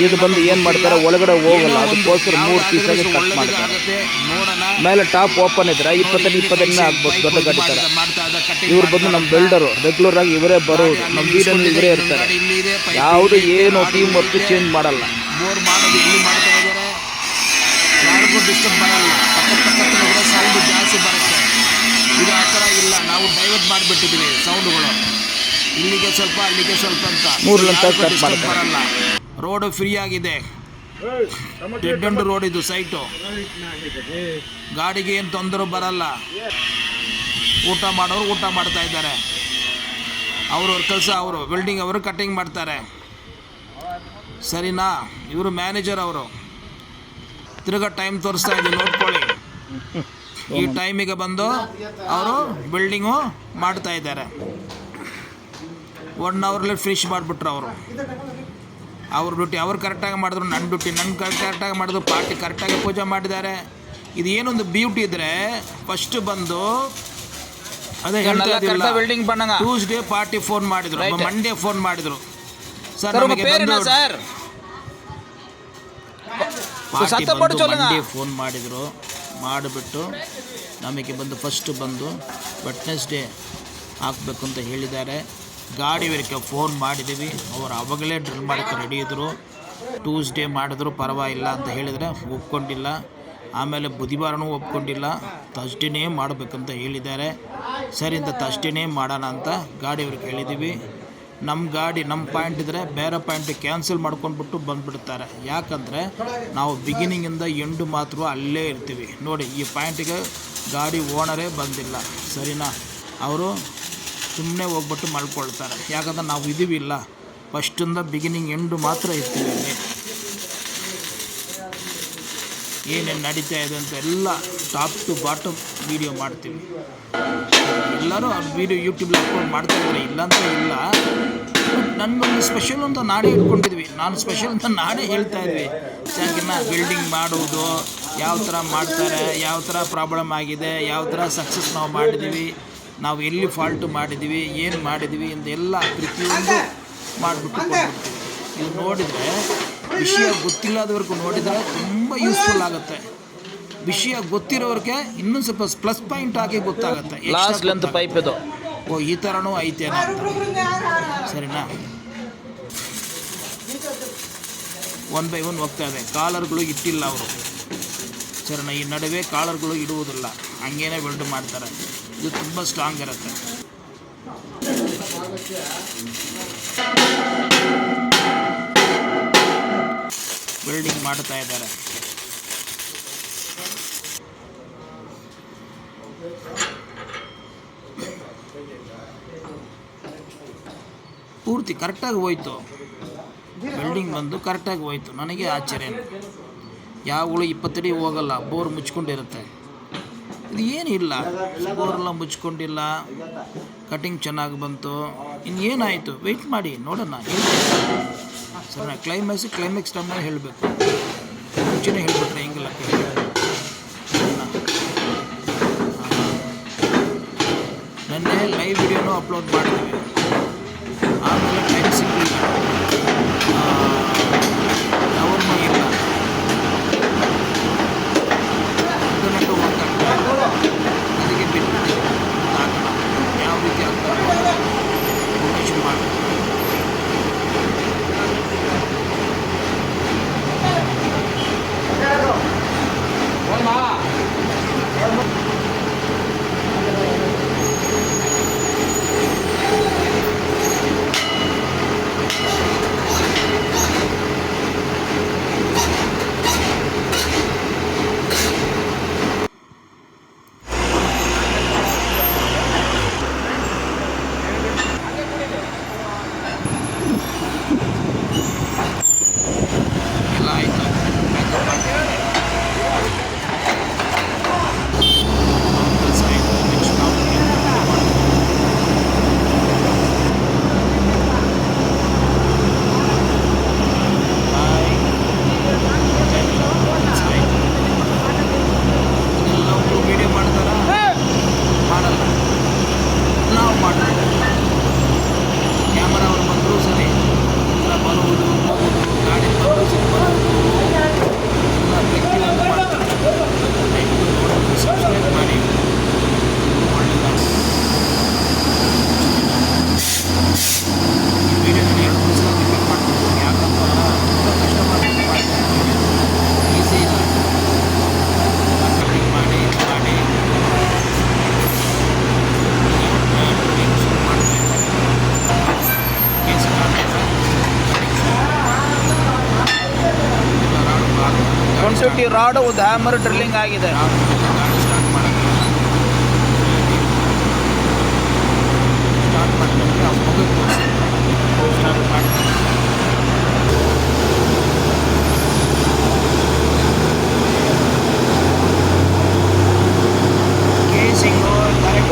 ಇದು ಬಂದು ಏನು ಮಾಡ್ತಾರೆ, ಒಳಗಡೆ ಹೋಗಲ್ಲ. ಅದಕ್ಕೋಸ್ಕರ 3 ಪೀಸಾಗಿ ಕಟ್ ಮಾಡ್ತಾರೆ. ಮೇಲೆ ಟಾಪ್ ಓಪನ್ ಇದ್ರೆ 20-25 ಆಗ್ಬೋದು ದೊಡ್ಡ ಗಾಡಿ ಥರ. ಇವ್ರು ಬಂದು ನಮ್ಮ ಬಿಲ್ಡರು. ರೆಗ್ಯುಲರ್ ಆಗಿ ಇವರೇ ಬರೋದು. ನಮ್ಮ ವೀಡಿಯೋನಲ್ಲಿ ಇವರೇ ಇರ್ತಾರೆ. ಯಾವುದು ಏನು ಟೀಮ್ ವರ್ಕ್ ಚೇಂಜ್ ಮಾಡಲ್ಲ. ಬೋರ್ ಮಾಡೋದು ಇಲ್ಲಿ ಮಾಡ್ತಾ ಇದ್ದಾರೆ. ಯಾರಿಗೂ ಡಿಸ್ಟರ್ಬ್ ಬರಲ್ಲ. ಪಕ್ಕದ ಸೌಂಡ್ ಜಾಸ್ತಿ ಬರುತ್ತೆ. ಇದು ಆ ಥರ ಇಲ್ಲ. ನಾವು ಡೈವರ್ಟ್ ಮಾಡಿಬಿಟ್ಟಿದ್ದೀವಿ ಸೌಂಡುಗಳು. ಇಲ್ಲಿಗೆ ಸ್ವಲ್ಪ ಅಲ್ಲಿಗೆ ಸ್ವಲ್ಪ ಅಂತ. 3 ಲೆಂತ್ ಕಟ್ ಬರಲ್ಲ. ರೋಡು ಫ್ರೀ ಆಗಿದೆ. ಡೆಡ್ ಎಂಡ್ ರೋಡ್ ಇದು ಸೈಟು. ಗಾಡಿಗೆ ಏನು ತೊಂದರೆ ಬರಲ್ಲ. ಊಟ ಮಾಡೋರು ಊಟ ಮಾಡ್ತಾ ಇದ್ದಾರೆ. ಅವ್ರವ್ರ ಕೆಲಸ ಅವರು. ವೆಲ್ಡಿಂಗ್ ಅವರು ಕಟ್ಟಿಂಗ್ ಮಾಡ್ತಾರೆ. ಸರಿನಾ? ಇವರು ಮ್ಯಾನೇಜರ್. ಅವರು ತಿರ್ಗಾ ಟೈಮ್ ತೋರಿಸ್ತಾ ಇದ್ದೀವಿ ನೋಡ್ಕೊಳ್ಳಿ. ಈ ಟೈಮಿಗೆ ಬಂದು ಅವರು ಬಿಲ್ಡಿಂಗು ಮಾಡ್ತಾ ಇದ್ದಾರೆ. 1 ಅವರಲ್ಲಿ ಫಿನಿಶ್ ಮಾಡಿಬಿಟ್ರು ಅವರು. ಅವ್ರ ಡ್ಯೂಟಿ ಅವ್ರು ಕರೆಕ್ಟಾಗಿ ಮಾಡಿದ್ರು. ನನ್ನ ಡ್ಯೂಟಿ ಕರೆಕ್ಟಾಗಿ ಮಾಡಿದ್ರು. ಪಾರ್ಟಿ ಕರೆಕ್ಟಾಗಿ ಪೂಜೆ ಮಾಡಿದ್ದಾರೆ. ಇದು ಏನೊಂದು ಬ್ಯೂಟಿ ಇದ್ದರೆ ಫಸ್ಟ್ ಬಂದು ಅದೇ ಬಿಲ್ಡಿಂಗ್ ಟ್ಯೂಸ್ಡೇ ಪಾರ್ಟಿ ಫೋನ್ ಮಾಡಿದ್ರು, ಮಂಡೇ ಫೋನ್ ಮಾಡಿದ್ರು. ಸರ್ ಮಂಡೇ ಫೋನ್ ಮಾಡಿದರು. ಮಾಡಿಬಿಟ್ಟು ನಮಗೆ ಬಂದು ಫಸ್ಟ್ ಬಂದು ವೆಡ್ನೆಸ್ಡೇ ಹಾಕಬೇಕು ಅಂತ ಹೇಳಿದ್ದಾರೆ. ಗಾಡಿಯವರಿಗೆ ಫೋನ್ ಮಾಡಿದ್ದೀವಿ. ಅವರು ಅವಾಗಲೇ ಡ್ರಿಲ್ ಮಾಡೋಕ್ಕೆ ರೆಡಿ ಇದ್ದರು. ಟ್ಯೂಸ್ಡೇ ಮಾಡಿದ್ರು ಪರವಾಗಿಲ್ಲ ಅಂತ ಹೇಳಿದರೆ ಒಪ್ಕೊಂಡಿಲ್ಲ. ಆಮೇಲೆ ಬುಧವಾರನೂ ಒಪ್ಕೊಂಡಿಲ್ಲ. ಥರ್ಸ್ಡೇನೇ ಮಾಡಬೇಕಂತ ಹೇಳಿದ್ದಾರೆ. ಸರಿ ಅಂತ ಥರ್ಸ್ಡೇನೇ ಮಾಡೋಣ ಅಂತ ಗಾಡಿಯವ್ರಿಗೆ ಹೇಳಿದ್ದೀವಿ. ನಮ್ಮ ಗಾಡಿ ನಮ್ಮ ಪಾಯಿಂಟ್ ಇದ್ದರೆ ಬೇರೆ ಪಾಯಿಂಟ್ ಕ್ಯಾನ್ಸಲ್ ಮಾಡ್ಕೊಂಡ್ಬಿಟ್ಟು ಬಂದುಬಿಡ್ತಾರೆ. ಯಾಕಂದರೆ ನಾವು ಬಿಗಿನಿಂಗಿಂದ ಎಂಡು ಮಾತ್ರ ಅಲ್ಲೇ ಇರ್ತೀವಿ. ನೋಡಿ ಈ ಪಾಯಿಂಟಿಗೆ ಗಾಡಿ ಓನರೇ ಬಂದಿಲ್ಲ. ಸರಿನಾ? ಅವರು ಸುಮ್ಮನೆ ಹೋಗ್ಬಿಟ್ಟು ಮಲ್ಕೊಳ್ತಾರೆ. ಯಾಕಂದ್ರೆ ನಾವು ಇದೀವಿ ಇಲ್ಲ, ಫಸ್ಟಿಂದ ಬಿಗಿನಿಂಗ್ ಎಂಡು ಮಾತ್ರ ಇರ್ತೀವಿ. ಅಲ್ಲಿ ಏನೇನು ನಡೀತಾ ಇದೆ ಅಂತ ಎಲ್ಲ ಟಾಪ್ ಟು ಬಾಟಮ್ ವೀಡಿಯೋ ಮಾಡ್ತೀವಿ. ಎಲ್ಲರೂ ಆ ವೀಡಿಯೋ ಯೂಟ್ಯೂಬ್ಲಿ ಅಪ್ಲೋಡ್ ಮಾಡ್ತಾ ಇದ್ದಾರೆ, ಇಲ್ಲ ಅಂತ ಇಲ್ಲ. ನನ್ನೊಂದು ಸ್ಪೆಷಲ್ ಅಂತ ನಾನೇ ಇಟ್ಕೊಂಡಿದ್ವಿ. ನಾನು ಸ್ಪೆಷಲ್ ಅಂತ ನಾನೇ ಹೇಳ್ತಾ ಇದ್ವಿ. ಯಾಕೆನ್ನ ಬಿಲ್ಡಿಂಗ್ ಮಾಡುವುದು ಯಾವ ಥರ ಮಾಡ್ತಾರೆ, ಯಾವ ಥರ ಪ್ರಾಬ್ಲಮ್ ಆಗಿದೆ, ಯಾವ ಥರ ಸಕ್ಸಸ್ ನಾವು ಮಾಡಿದ್ದೀವಿ, ನಾವು ಎಲ್ಲಿ ಫಾಲ್ಟು ಮಾಡಿದ್ದೀವಿ, ಏನು ಮಾಡಿದ್ದೀವಿ ಅಂತ ಎಲ್ಲ ಪ್ರತಿಯೊಂದು ಮಾಡಿಬಿಟ್ಟು ಕೊಟ್ಬಿಡ್ತೀವಿ. ಇದು ನೋಡಿದರೆ ವಿಷಯ ಗೊತ್ತಿಲ್ಲದವ್ರಿಗೂ ನೋಡಿದರೆ ತುಂಬ ಯೂಸ್ಫುಲ್ ಆಗುತ್ತೆ. ವಿಷಯ ಗೊತ್ತಿರೋರಿಗೆ ಇನ್ನೂ ಸ್ವಲ್ಪ ಪ್ಲಸ್ ಪಾಯಿಂಟ್ ಆಗಿ ಗೊತ್ತಾಗುತ್ತೆ. ಲಾಸ್ಟ್ ಲೆಂತ್ ಪೈಪ್ ಇದು. ಓ ಈ ಥರನೂ ಐತೇನೋ ಸರಿನಾ. 1 by 1 ಹೋಗ್ತಾ ಇದೆ. ಕಾಲರ್ಗಳು ಇಟ್ಟಿಲ್ಲ ಅವರು ಸರಿನಾ. ಈ ನಡುವೆ ಕಾಲರ್ಗಳು ಇಡುವುದಿಲ್ಲ, ಹಂಗೇನೆ ವೆಲ್ಡ್ ಮಾಡ್ತಾರೆ. ಇದು ತುಂಬ ಸ್ಟ್ರಾಂಗ್ ಇರುತ್ತೆ. ವೆಲ್ಡಿಂಗ್ ಮಾಡ್ತಾ ಇದ್ದಾರೆ. ಪೂರ್ತಿ ಕರೆಕ್ಟಾಗಿ ಹೋಯ್ತು, ವೆಲ್ಡಿಂಗ್ ಬಂದು ಕರೆಕ್ಟಾಗಿ ಹೋಯ್ತು. ನನಗೆ ಆಶ್ಚರ್ಯ, ಯಾವಗಳು 20 ಅಡಿ ಹೋಗಲ್ಲ, ಬೋರ್ ಮುಚ್ಕೊಂಡಿರುತ್ತೆ. ಇದು ಏನಿಲ್ಲ, ಬೋರೆಲ್ಲ ಮುಚ್ಕೊಂಡಿಲ್ಲ, ಕಟಿಂಗ್ ಚೆನ್ನಾಗಿ ಬಂತು. ಇನ್ನೇನಾಯಿತು ವೆಯ್ಟ್ ಮಾಡಿ ನೋಡೋಣ, ಸರಿ. ಕ್ಲೈಮ್ಯಾಕ್ಸ್ ಟೈಮ್ನಾಗ ಹೇಳಬೇಕು, ಮುಂಚೆನೇ ಹೇಳಿಬಿಟ್ರೆ ಹೆಂಗಿಲ್ಲ. ನೆನ್ನೆ ಲೈವ್ ವಿಡಿಯೋನೂ ಅಪ್ಲೋಡ್ ಮಾಡಿದ್ದೀವಿ, ಆಮೇಲೆ ಟೈಮ್ ಸಿಗಲಿಲ್ಲ, ಅವನು ಇಲ್ಲ, ಇಂಟರ್ನೆಟ್ಟು ವರ್ಕ್ ಆಗ್ತಾ ಇಲ್ಲ. ಅದಕ್ಕೆ ಬಿಟ್ಟು ಹಾಕೋಣ, ಯಾವ ರೀತಿ ಆಗ್ತದೆ ಕೊಟೇಶನ್ ಮಾಡಿ. ಎಲ್ಲ ಆಯಿತು, ಬ್ಯಾಕಪ್ ಆಗ್ತದೆ, ಕೆಲಸ ಆಯಿತು. ನೆಕ್ಸ್ಟ್ ನಾವು ಇದೆಲ್ಲ ಒಬ್ಬರು ವೀಡಿಯೋ ಮಾಡ್ತಾರ, ಮಾಡಲ್ಲ, ನಾವು ಮಾಡ್ತೀವಿ. ಕ್ಯಾಮರಾ ಅವ್ರು ಬಂದರೂ ಸರಿ, ಇಲ್ಲ ಬರುವುದು ಹೋಗುವುದು, ಗಾಡಿ ಬರೋದು ಬರುವುದು ಎಲ್ಲ ಪ್ರತಿಯೊಂದು ಮಾಡ್ತಾರೆ. ದಯವಿಟ್ಟು ನೋಡೋದು ಸಬ್ಸ್ಕ್ರೈಬ್ ಮಾಡಿ, ಒಳ್ಳೆಯದಾಗಿ. ಈ ವಿಡಿಯೋನ 2 ಸಲ ರಿಪೀಟ್ ಮಾಡ್ತೀನಿ, ಯಾಕಂತ ತುಂಬ ಕಷ್ಟ ಮಾಡ್ತೀನಿ. ಈಸಿ ಇಲ್ಲ, ಕಟಿಂಗ್ ಮಾಡಿ ಶುರು ಮಾಡ್ತಾ ಕಾನ್ಸೆಪ್ಟ್ ರಾಡ್ ಒಂದು ಹ್ಯಾಮರ್ ಡ್ರಿಲ್ಲಿಂಗ್ ಆಗಿದೆ. ಗಾಡಿ ಸ್ಟಾರ್ಟ್ ಮಾಡೋದು, ಸ್ಟಾರ್ಟ್ ಮಾಡ್ತಾರೆ, ಆ ಮೊಬೈಲ್ ತೋರಿಸಿ ಸ್ಟಾರ್ಟ್ ಮಾಡ್ತಾರೆ. ಕೇಸಿಂಗು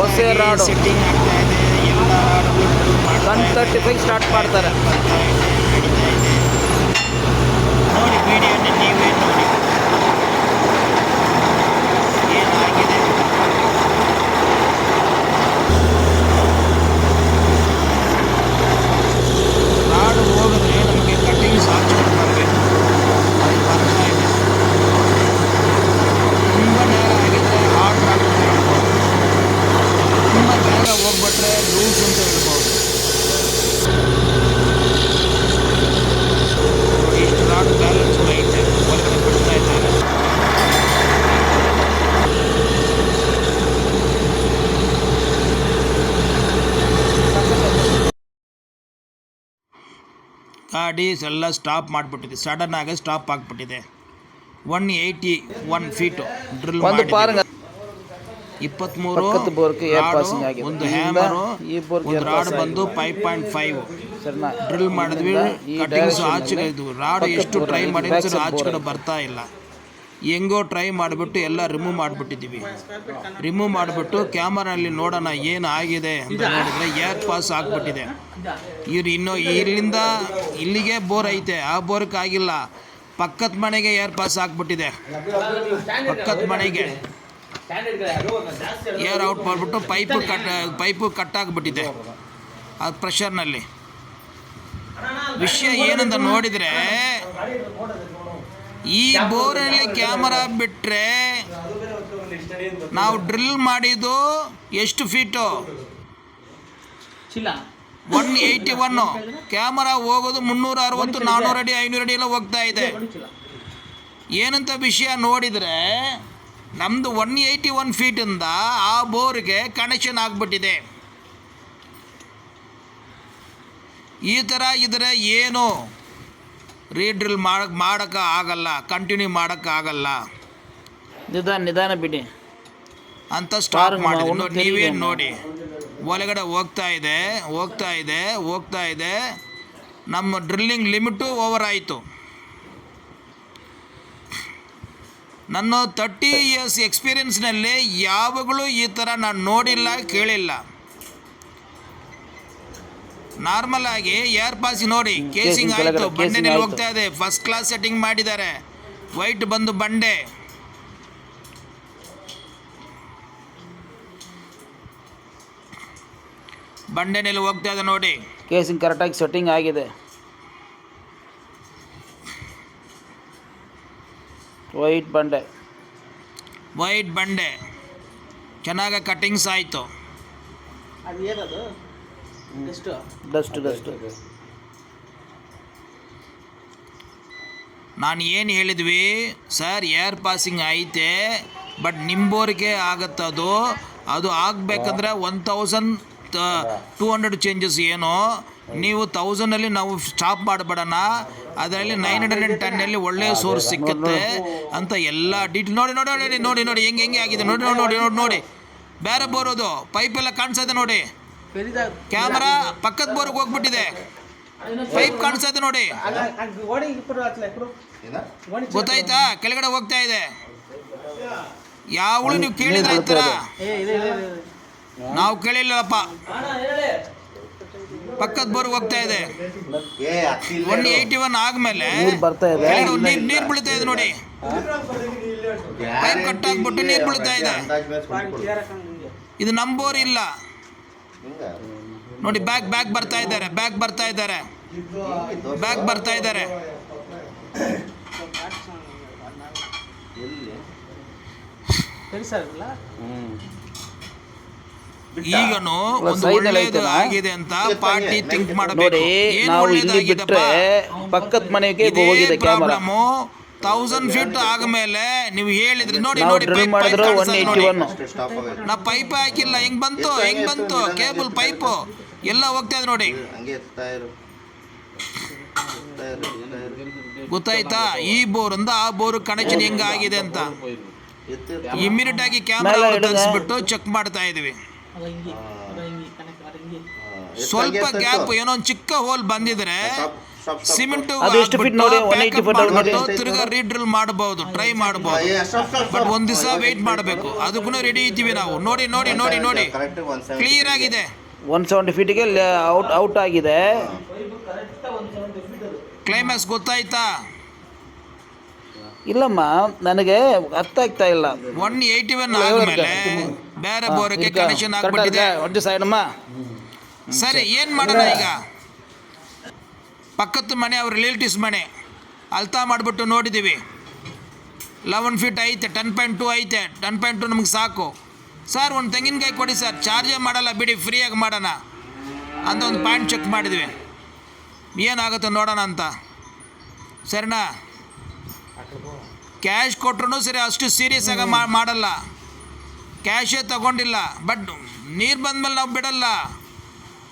ಹೊಸ ರಾಡು ಸೆಟ್ಟಿಂಗ್ ಆಗ್ತಾ ಇದೆ, ಎಲ್ಲ ರಾಡುಗಳು 135 ಸ್ಟಾರ್ಟ್ ಮಾಡ್ತಾರೆ. ಬರ್ತಾ ಇದೆ, ನಡೀತಾ ಇದೆ. ನೋಡಿ ವಿಡಿಯೋನ ನೀವೇ ನೋಡಿ ಏನಾಗಿದೆ. ರಾಡು ಹೋಗಿದ್ರೆ ನಮಗೆ ಕಟಿಂಗ್ಸ್ ಹಾಕ್ಸ್ಕೊಂಡು ಬರಬೇಕು, ಅದು ಬರ್ತಾ ಇದೆ. ತುಂಬ ನೇರ ಆಗಿದ್ರೆ ಹಾರ್ಡ್ ರಾಡ್ ಅಂತ ಹೇಳ್ಬೋದು, ತುಂಬ ಬೇಗ ಹೋಗ್ಬಿಟ್ರೆ ಲೂಸ್ ಅಂತ ಹೇಳ್ಬೋದು. ಇಷ್ಟು ರಾಡ್ ಬ್ಯಾಲೆನ್ಸ್ ಐತೆ, ಹೊರಗಡೆ ಬಿಡ್ತಾ ಇದ್ದಾರೆ. ಗಾಡಿ ಎಲ್ಲ ಸ್ಟಾಪ್ ಮಾಡಿಬಿಟ್ಟಿದೆ, ಸಡನ್ ಆಗಿ ಸ್ಟಾಪ್ ಆಗಿಬಿಟ್ಟಿದೆ. 181 ಫೀಟು ಡ್ರಿಲ್ ಒಂದು ಪಾರ್ಂಗ 23 ಪಕ್ಕದ ಬೋರ್ಗೆ ಏರ್ ರಾಡು, ಪಾಸಿಂಗ್ ಆಗಿದೆ. ಒಂದು ಹ್ಯಾಮರು, ಈ ಬೋರ್ಗೆ ಒಂದು ಏರ್ ರಾಡ್ ಪಾಸ್ ಬಂದು 5.5 ಸರಿನಾ. ಡ್ರಿಲ್ ಮಾಡಿದ್ವಿ. ಈ ಕಟಿಂಗ್ಸ್ direction ಆಚೆಗೆ ಇದು ರಾಡು ಪಕ್ಕದ ಎಷ್ಟು ಬೋರ್ ಟ್ರೈ ಇದು ಮಾಡಿದ್ರು back ಸರ್ side ಆಚೆ ಕಡೆ ಬೋರ್ ಬರ್ತಾ ಇಲ್ಲ. ಹೆಂಗೋ ಟ್ರೈ ಮಾಡಿಬಿಟ್ಟು ಎಲ್ಲ ರಿಮೂವ್ ಮಾಡಿಬಿಟ್ಟಿದ್ದೀವಿ. ರಿಮೂವ್ ಮಾಡಿಬಿಟ್ಟು ಕ್ಯಾಮರಲ್ಲಿ ನೋಡೋಣ ಏನು ಆಗಿದೆ ಅಂತ ನೋಡಿದರೆ ಏರ್ ಪಾಸ್ ಆಗಿಬಿಟ್ಟಿದೆ. ಇವ್ರು ಇನ್ನೂ ಇಲ್ಲಿಂದ ಇಲ್ಲಿಗೆ ಬೋರ್ ಐತೆ, ಆ ಬೋರ್ಗೆ ಆಗಿಲ್ಲ, ಪಕ್ಕದ ಮನೆಗೆ ಏರ್ ಪಾಸ್ ಆಗಿಬಿಟ್ಟಿದೆ. ಪಕ್ಕದ ಮನೆಗೆ ಏರ್ ಔಟ್ ಮಾಡಿಬಿಟ್ಟು ಪೈಪು ಕಟ್ ಆಗಿಬಿಟ್ಟಿದೆ ಅದು ಪ್ರೆಷರ್ನಲ್ಲಿ. ವಿಷಯ ಏನಂತ ನೋಡಿದರೆ, ಈ ಬೋರಲ್ಲಿ ಕ್ಯಾಮರಾ ಬಿಟ್ಟರೆ ನಾವು ಡ್ರಿಲ್ ಮಾಡಿದ್ದು ಎಷ್ಟು ಫೀಟು? 181. ಕ್ಯಾಮರಾ ಹೋಗೋದು 360, 400 ಅಡಿ, 500 ಅಡಿ ಎಲ್ಲ ಹೋಗ್ತಾ ಇದೆ. ಏನಂತ ವಿಷಯ ನೋಡಿದರೆ ನಮ್ಮದು 181 ಫೀಟಿಂದ ಆ ಬೋರ್ಗೆ ಕನೆಕ್ಷನ್ ಆಗಿಬಿಟ್ಟಿದೆ. ಈ ಥರ ಇದ್ರೆ ಏನು ರೀಡ್ರಿಲ್ ಮಾಡೋಕ್ಕೆ ಆಗಲ್ಲ, ಕಂಟಿನ್ಯೂ ಮಾಡೋಕ್ಕಾಗಲ್ಲ, ನಿಧಾನ ಬಿಡಿ ಅಂತ ಸ್ಟಾರ್ಟ್ ಮಾಡಿದ್ರು. ನೀವೇನು ನೋಡಿ, ಒಳಗಡೆ ಹೋಗ್ತಾ ಇದೆ. ನಮ್ಮ ಡ್ರಿಲ್ಲಿಂಗ್ ಲಿಮಿಟು ಓವರ್ ಆಯಿತು. ನನ್ನ 30 ಇಯರ್ಸ್ ಎಕ್ಸ್ಪೀರಿಯನ್ಸ್ನಲ್ಲಿ ಯಾವಾಗಲೂ ಈ ಥರ ನಾನು ನೋಡಿಲ್ಲ, ಕೇಳಿಲ್ಲ. ನಾರ್ಮಲ್ ಆಗಿ ಏರ್ ಪಾಸಿಂಗ್ ನೋಡಿ, ಕೇಸಿಂಗ್ ಆಯಿತು, ಬಂಡೆನಲ್ಲಿ ಹೋಗ್ತಾ ಇದೆ, ಫಸ್ಟ್ ಕ್ಲಾಸ್ ಸೆಟ್ಟಿಂಗ್ ಮಾಡಿದ್ದಾರೆ, ವೈಟ್ ಬಂದು ಬಂಡೆ. ಬಂಡೆನಲ್ಲಿ ಹೋಗ್ತಾ ಇದೆ ನೋಡಿ, ಕೇಸಿಂಗ್ ಕರೆಕ್ಟಾಗಿ ಸೆಟ್ಟಿಂಗ್ ಆಗಿದೆ. ವೈಟ್ ಬಂಡೆ ಚೆನ್ನಾಗಿ ಕಟ್ಟಿಂಗ್ಸ್ ಆಯಿತು. ಡಸ್ಟ್ ನಾನು ಏನು ಹೇಳಿದ್ವಿ ಸರ್, ಏರ್ ಪಾಸಿಂಗ್ ಐತೆ, ಬಟ್ ನಿಂಬೋರಿಗೆ ಆಗುತ್ತದು. ಅದು ಆಗಬೇಕಂದ್ರೆ 1200 ಚೇಂಜಸ್ ಏನೋ, ನೀವು 1000ಅಲ್ಲಿ ನಾವು ಸ್ಟಾಪ್ ಮಾಡಬೇಡಣ, ಅದರಲ್ಲಿ 910 ಒಳ್ಳೆಯ ಸೋರ್ಸ್ ಸಿಕ್ಕುತ್ತೆ ಅಂತ ಎಲ್ಲ ಡೀಟೇಲ್ ನೋಡಿ ಹೆಂಗೆ ಆಗಿದೆ ನೋಡಿ. ಬೇರೆ ಬೋರೋದು ಪೈಪೆಲ್ಲ ಕಾಣಿಸ್ತದೆ ನೋಡಿ, ಕ್ಯಾಮರಾ ಪಕ್ಕದ ಬೋರ್ಗೆ ಹೋಗ್ಬಿಟ್ಟಿದೆ, ಪೈಪ್ ಕಾಣಿಸ್ತದೆ ನೋಡಿ, ಗೊತ್ತಾಯ್ತಾ? ಕೆಳಗಡೆ ಹೋಗ್ತಾ ಇದೆ. ಯಾವಳು ನೀವು ಕೇಳಿದ್ರೆ ಈ ಥರ ನಾವು ಕೇಳಿಲ್ಲಪ್ಪ. ಪಕ್ಕದ ಬೋರ್ಗೆ ಹೋಗ್ತಾ ಇದೆ. 181 ಆದ್ಮೇಲೆ ನೀರು ಬೀಳ್ತಾ ಇದೆ ನೋಡಿ, ಪೈಪ್ ಕಟ್ ಆಗ್ಬಿಟ್ಟು ನೀರು ಬೀಳ್ತಾ ಇದೆ. ಇದು ನಮ್ಮ ಬೋರ್ ಇಲ್ಲ ನೋಡಿ. ಬ್ಯಾಗ್ ಬರ್ತಾ ಇದ್ದಾರೆ. ಈಗನು ಒಂದು ಒಳ್ಳೆಯದು ಆಗಿದೆ ಅಂತ ಪಾರ್ಟಿ ಥಿಂಕ್ ಮಾಡಬೇಕು. ಏನು ಒಳ್ಳೆಯದಾಗಿದೆಪ್ಪ, ಪಕ್ಕದ ಮನೆಗೆ ಹೋಗಿದೆ ಕ್ಯಾಮರಾ. 1000 ಫೀಟ್ ಆದ್ಮೇಲೆ ನೀವು ಹೇಳಿದ್ರಿ ನೋಡಿ, ನಾ ಪೈಪ್ ಹಾಕಿಲ್ಲ, ಹೆಂಗ್ ಬಂತು ಕೇಬಲ್ ಪೈಪು ಎಲ್ಲ ಹೋಗ್ತಾ ಇದೆ ನೋಡಿ, ಗೊತ್ತಾಯ್ತಾ? ಈ ಬೋರಿಂದ ಆ ಬೋರ್ ಕನೆಕ್ಷನ್ ಹೆಂಗ ಆಗಿದೆ ಅಂತ ಇಮಿಡಿಯೇಟ್ ಆಗಿ ಕ್ಯಾಮರಾ ತೆಗೆಸ್ಬಿಟ್ಟು ಚೆಕ್ ಮಾಡ್ತಾ ಇದೀವಿ. ಸ್ವಲ್ಪ ಗ್ಯಾಪ್, ಏನೋ ಒಂದು ಚಿಕ್ಕ ಹೋಲ್ ಬಂದಿದ್ರೆ ಸಿಮೆಂಟ್ ತಿರ್ಗಾ ರೀಡ್ರಿಲ್ ಮಾಡಬಹುದು, ಟ್ರೈ ಮಾಡಬಹುದು. ಬಟ್ ಒಂದ್ ದಿವಸ ವೇಟ್ ಮಾಡಬೇಕು, ಅದಕ್ಕೂ ರೆಡಿ ಇದ್ದೀವಿ ನಾವು. ನೋಡಿ ಕ್ಲಿಯರ್ ಆಗಿದೆ. 170 ಫೀಟ್ಗೆ ಔಟ್ ಆಗಿದೆ. ಕ್ಲೈಮ್ಯಾಕ್ಸ್ ಗೊತ್ತಾಯ್ತಾ? ಇಲ್ಲಮ್ಮ, ನನಗೆ ಅರ್ಥ ಆಗ್ತಾ ಇಲ್ಲ. 181 ಆದ್ಮೇಲೆ ಬೇರೆ ಬೋರ್ಗೆ ಕನೆಕ್ಷನ್ ಆಗ್ಬಿಟ್ಟಿದೆ. ಒಂದು ಸೈಡಮ್ಮ. ಸರಿ, ಏನು ಮಾಡೋಣ ಈಗ? ಪಕ್ಕದ ಮನೆ, ಅವ್ರ ರಿಲೇಟಿವ್ಸ್ ಮನೆ ಅಳ್ತಾ ಮಾಡಿಬಿಟ್ಟು ನೋಡಿದ್ದೀವಿ. 11 ಫೀಟ್ ಐತೆ, 10.2 ಐತೆ. 10.2 ನಮಗೆ ಸಾಕು ಸರ್. ಒಂದು ತೆಂಗಿನಕಾಯಿ ಕೊಡಿ ಸರ್, ಚಾರ್ಜೇ ಮಾಡಲ್ಲ ಬಿಡಿ, ಫ್ರೀಯಾಗಿ ಮಾಡೋಣ ಅಂತ ಒಂದು ಪಾಯಿಂಟ್ ಚೆಕ್ ಮಾಡಿದ್ವಿ. ಏನಾಗುತ್ತೆ ನೋಡೋಣ ಅಂತ. ಸರಿನಾ? ಕ್ಯಾಶ್ ಕೊಟ್ರು ಸರಿ, ಅಷ್ಟು ಸೀರಿಯಸ್ ಆಗಿ ಮಾಡಲ್ಲ, ಕ್ಯಾಶೇ ತಗೊಂಡಿಲ್ಲ. ಬಟ್ ನೀರು ಬಂದಮೇಲೆ ನಾವು ಬಿಡಲ್ಲ,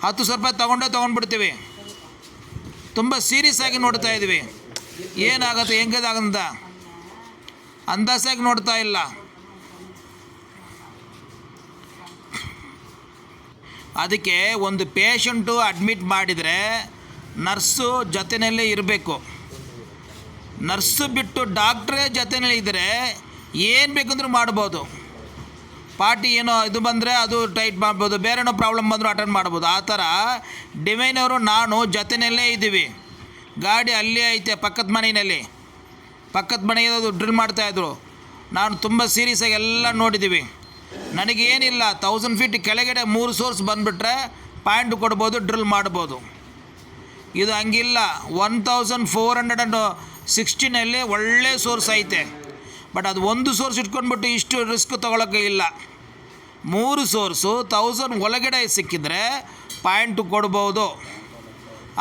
10,000 ರೂಪಾಯಿ ತೊಗೊಂಡ್ಬಿಡ್ತೀವಿ. ತುಂಬ ಸೀರಿಯಸ್ ಆಗಿ ನೋಡ್ತಾ ಇದ್ವಿ, ಏನಾಗುತ್ತೆ ಹೆಂಗದಾಗಂತ ಅಂದಾಜಾಗಿ ನೋಡ್ತಾ ಇಲ್ಲ. ಅದಕ್ಕೆ ಒಂದು ಪೇಷಂಟು ಅಡ್ಮಿಟ್ ಮಾಡಿದರೆ ನರ್ಸು ಜೊತೆಯಲ್ಲೇ ಇರಬೇಕು. ನರ್ಸು ಬಿಟ್ಟು ಡಾಕ್ಟ್ರೇ ಜೊತೆಯಲ್ಲಿ ಇದ್ದರೆ ಏನು ಬೇಕಂದ್ರೂ ಮಾಡ್ಬೋದು. ಪಾರ್ಟಿ ಏನೋ ಇದು ಬಂದರೆ ಅದು ಟೈಟ್ ಮಾಡ್ಬೋದು, ಬೇರೆ ಏನೋ ಪ್ರಾಬ್ಲಮ್ ಬಂದರೂ ಅಟೆಂಡ್ ಮಾಡ್ಬೋದು. ಆ ಥರ ಡಿವೈನವರು ನಾನು ಜೊತೆಯಲ್ಲೇ ಇದ್ದೀವಿ. ಗಾಡಿ ಅಲ್ಲೇ ಐತೆ, ಪಕ್ಕದ ಮನೆಯದು ಡ್ರಿಲ್ ಮಾಡ್ತಾಯಿದ್ರು. ನಾನು ತುಂಬ ಸೀರಿಯಸ್ಸಾಗಿ ಎಲ್ಲ ನೋಡಿದ್ದೀವಿ. ನನಗೇನಿಲ್ಲ, 1000 ಫೀಟ್ ಕೆಳಗಡೆ 3 ಸೋರ್ಸ್ ಬಂದುಬಿಟ್ರೆ ಪಾಯಿಂಟ್ ಕೊಡ್ಬೋದು, ಡ್ರಿಲ್ ಮಾಡ್ಬೋದು. ಇದು ಹಂಗಿಲ್ಲ. 1416 ಒಳ್ಳೆ ಸೋರ್ಸ್ ಐತೆ. ಬಟ್ ಅದು ಒಂದು ಸೋರ್ಸ್ ಇಟ್ಕೊಂಡ್ಬಿಟ್ಟು ಇಷ್ಟು ರಿಸ್ಕ್ ತೊಗೊಳಕ್ಕೆ ಇಲ್ಲ. 3 ಸೋರ್ಸು 1000 ಒಳಗಡೆ ಸಿಕ್ಕಿದ್ರೆ ಪಾಯಿಂಟ್ ಕೊಡ್ಬೋದು.